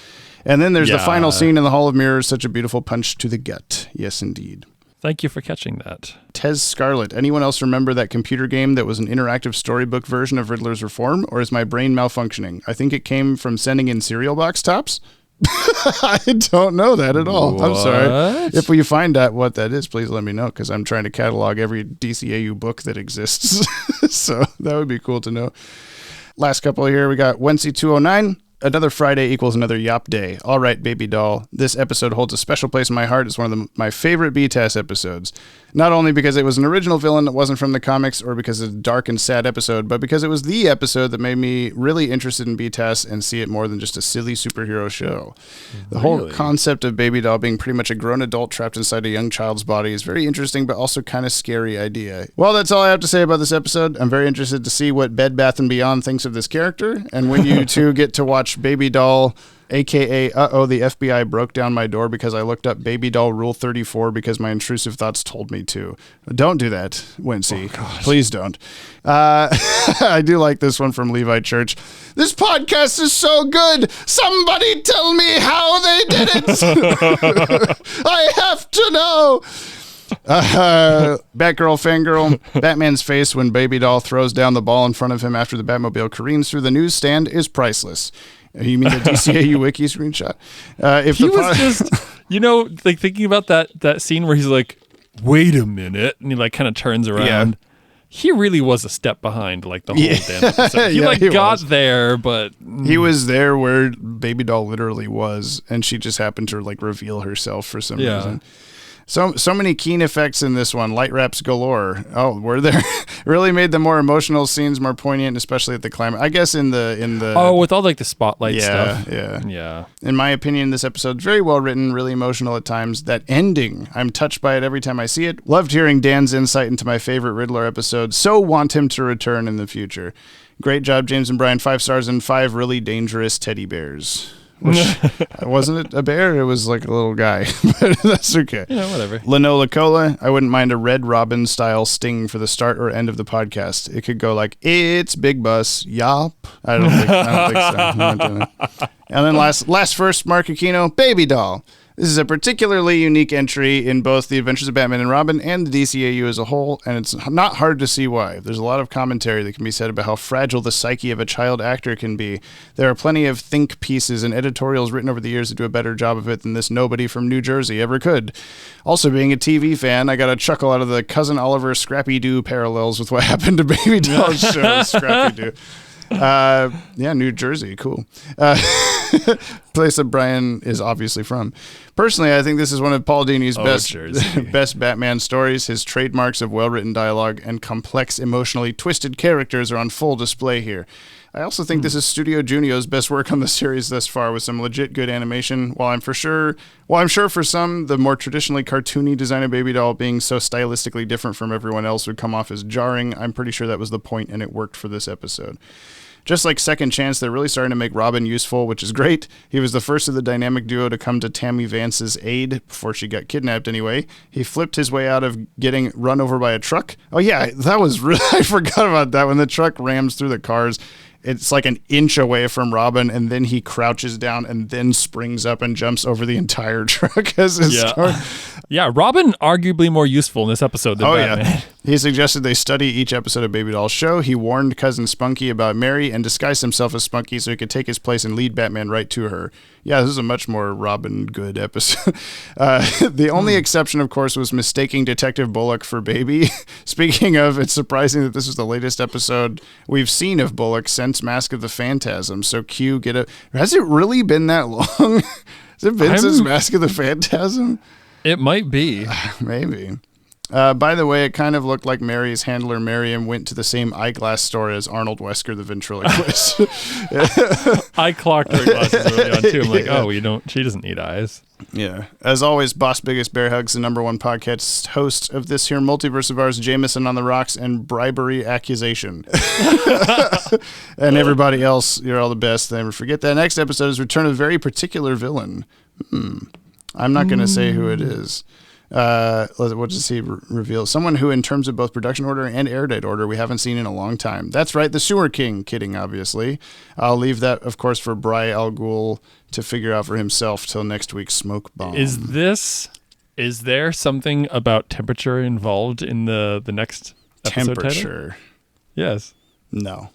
And then there's the final scene in the Hall of Mirrors, such a beautiful punch to the gut. Yes, indeed. Thank you for catching that. Tez Scarlet. Anyone else remember that computer game that was an interactive storybook version of Riddler's Reform? Or is my brain malfunctioning? I think it came from sending in cereal box tops. I don't know that at all. What? I'm sorry. If you find out what that is, please let me know, because I'm trying to catalog every DCAU book that exists. So that would be cool to know. Last couple here, we got Wency209. Another Friday equals another Yop Day. All right, Baby Doll. This episode holds a special place in my heart. It's one of my favorite BTAS episodes. Not only because it was an original villain that wasn't from the comics or because it's a dark and sad episode, but because it was the episode that made me really interested in BTAS and see it more than just a silly superhero show. The whole concept of Baby Doll being pretty much a grown adult trapped inside a young child's body is very interesting, but also kind of scary idea. Well, that's all I have to say about this episode. I'm very interested to see what Bed Bath & Beyond thinks of this character, and when you two get to watch Baby Doll, aka the FBI broke down my door because I looked up Baby Doll Rule 34 because my intrusive thoughts told me to. Don't do that, Wincy. Please don't. I do like this one from Levi Church. This podcast is so good. Somebody tell me how they did it. I have to know. Batgirl fangirl. Batman's face when Baby Doll throws down the ball in front of him after the Batmobile careens through the newsstand is priceless. You mean the DCAU wiki screenshot? He was just, like thinking about that scene where he's like, wait a minute, and he like kind of turns around. Yeah. He really was a step behind like the whole damn episode. He got there, but he was there where Baby Doll literally was, and she just happened to like reveal herself for some reason. So many keen effects in this one. Light wraps galore. Oh, were there? Really made the more emotional scenes more poignant, especially at the climax. I guess in the with all like the spotlight stuff. Yeah. In my opinion, this episode's very well written, really emotional at times. That ending, I'm touched by it every time I see it. Loved hearing Dan's insight into my favorite Riddler episode. So want him to return in the future. Great job, James and Brian. 5 stars and 5 really dangerous teddy bears. Which wasn't it a bear? It was like a little guy, but that's okay. Whatever. Lanola Cola, I wouldn't mind a Red Robin style sting for the start or end of the podcast. It could go like, it's Big Bus, yop. I don't think so. I'm not doing it. And then last first, Mark Aquino, Baby Doll. This is a particularly unique entry in both The Adventures of Batman and Robin and the DCAU as a whole, and it's not hard to see why. There's a lot of commentary that can be said about how fragile the psyche of a child actor can be. There are plenty of think pieces and editorials written over the years that do a better job of it than this nobody from New Jersey ever could. Also, being a TV fan, I got a chuckle out of the Cousin Oliver Scrappy-Doo parallels with what happened to Baby Doll's show, Scrappy-Doo. New Jersey, cool. Place that Brian is obviously from. Personally, I think this is one of Paul Dini's best Batman stories. His trademarks of well-written dialogue and complex, emotionally twisted characters are on full display here. I also think this is Studio Junio's best work on the series thus far, with some legit good animation. While I'm sure for some, the more traditionally cartoony design of Baby Doll being so stylistically different from everyone else would come off as jarring, I'm pretty sure that was the point, and it worked for this episode. Just like Second Chance, they're really starting to make Robin useful, which is great. He was the first of the dynamic duo to come to Tammy Vance's aid, before she got kidnapped anyway. He flipped his way out of getting run over by a truck. Oh yeah, that was really, I forgot about that. When the truck rams through the cars, it's like an inch away from Robin, and then he crouches down and then springs up and jumps over the entire truck as his car. Yeah, Robin arguably more useful in this episode than Batman. Yeah. He suggested they study each episode of Baby Doll's show. He warned Cousin Spunky about Mary and disguised himself as Spunky so he could take his place and lead Batman right to her. Yeah, this is a much more Robin good episode. The only exception, of course, was mistaking Detective Bullock for Baby. Speaking of, it's surprising that this is the latest episode we've seen of Bullock since Mask of the Phantasm. So Q, has it really been that long? Has it been since Mask of the Phantasm? It might be. Maybe. By the way, it kind of looked like Mary's handler, Miriam, went to the same eyeglass store as Arnold Wesker, the ventriloquist. I clocked her glasses early on, too. I'm like, she doesn't need eyes. Yeah. As always, Boss Biggest Bear Hugs, the #1 podcast host of this here multiverse of ours, Jameson on the Rocks, and Bribery Accusation. And everybody else, you're all the best. Never forget that. Next episode is Return of a Very Particular Villain. I'm not going to say who it is. What does he reveal? Someone who, in terms of both production order and airdate order, we haven't seen in a long time. That's right, the Sewer King. Kidding, obviously. I'll leave that, of course, for Bri Al Ghul to figure out for himself till next week's Smoke Bomb. Is there something about temperature involved in the next episode temperature? Title? Yes. No.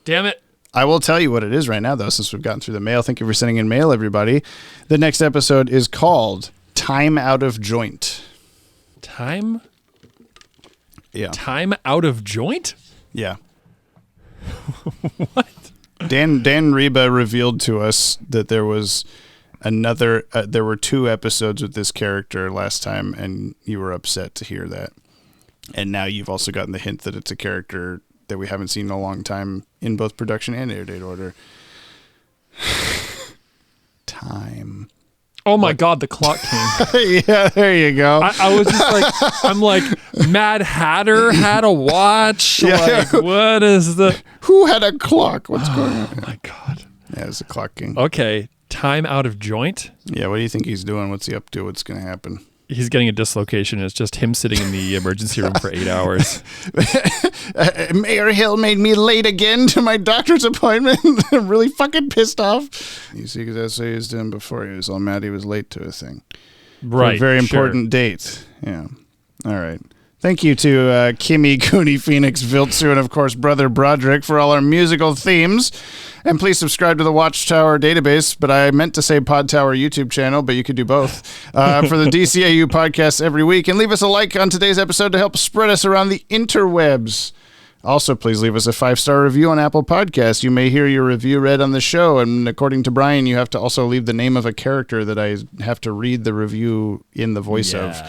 Damn it. I will tell you what it is right now, though, since we've gotten through the mail. Thank you for sending in mail, everybody. The next episode is called Time Out of Joint. Time? Yeah. Time out of joint? Yeah. What? Dan Reba revealed to us that there was there were 2 episodes with this character last time, and you were upset to hear that. And now you've also gotten the hint that it's a character that we haven't seen in a long time in both production and air date order. Time. Oh my God, the clock king. Yeah, there you go. I was just like, I'm like, Mad Hatter had a watch. Yeah. Like, what is the... Who had a clock? What's going on? Oh my God. Yeah, it's the clock king. Okay, time out of joint. Yeah, what do you think he's doing? What's he up to? What's going to happen? He's getting a dislocation. It's just him sitting in the emergency room for 8 hours. Mayor Hill made me late again to my doctor's appointment. I'm really fucking pissed off. You see, because that's what he was doing before. He was all mad he was late to a thing. Right. For a very important date. Yeah. All right. Thank you to Kimmy, Cooney, Phoenix, Viltsu, and of course Brother Broderick for all our musical themes. And please subscribe to the Watchtower database, but I meant to say Podtower YouTube channel, but you could do both, for the DCAU podcasts every week. And leave us a like on today's episode to help spread us around the interwebs. Also, please leave us a 5-star review on Apple Podcasts. You may hear your review read on the show, and according to Brian, you have to also leave the name of a character that I have to read the review in the voice of.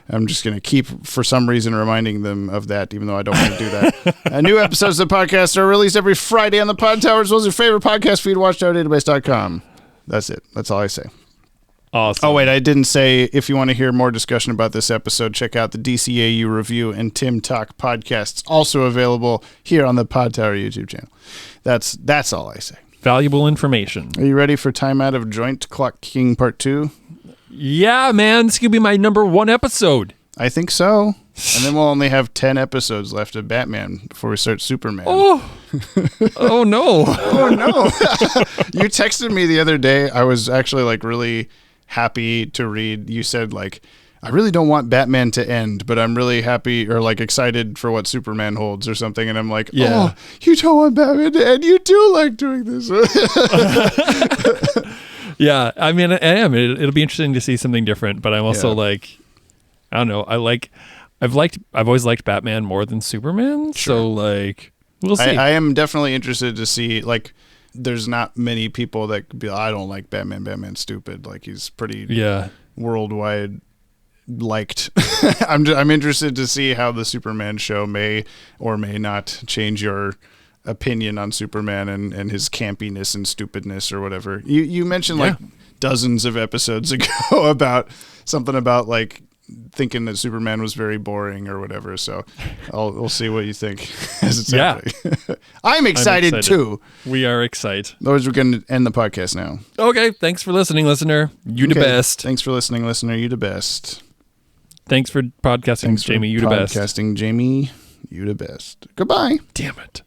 I'm just going to keep, for some reason, reminding them of that, even though I don't want to do that. New episodes of the podcast are released every Friday on the Podtower, as well as your favorite podcast feed, watchtowerdatabase.com. That's it. That's all I say. Awesome. Oh, wait, I didn't say, if you want to hear more discussion about this episode, check out the DCAU Review and Timm Talk podcasts, also available here on the Podtower YouTube channel. That's all I say. Valuable information. Are you ready for Time Out of Joint Clock King Part 2? Yeah, man. This could be my number 1 episode. I think so. And then we'll only have 10 episodes left of Batman before we start Superman. Oh, oh no. Oh, no. You texted me the other day. I was actually like really happy to read. You said like, I really don't want Batman to end, but I'm really happy or like excited for what Superman holds or something. And I'm like, oh, you don't want Batman to end. You do like doing this. Yeah, I mean, I am. It'll be interesting to see something different, but I'm also like, I don't know. I've always liked Batman more than Superman. Sure. So like, we'll see. I am definitely interested to see, like, there's not many people that could be, I don't like Batman. Batman's stupid. Like, he's pretty worldwide liked. I'm interested to see how the Superman show may or may not change your opinion on Superman and his campiness and stupidness or whatever. You mentioned like dozens of episodes ago about something about like thinking that Superman was very boring or whatever. So we'll see what you think as it's happening. I'm excited too. We are excited. Those, we're going to end the podcast now. Okay. Thanks for listening, listener. You the best. Thanks for listening, listener. You the best. Thanks for podcasting, Jamie. You the best. Podcasting, Jamie. You the best. Goodbye. Damn it.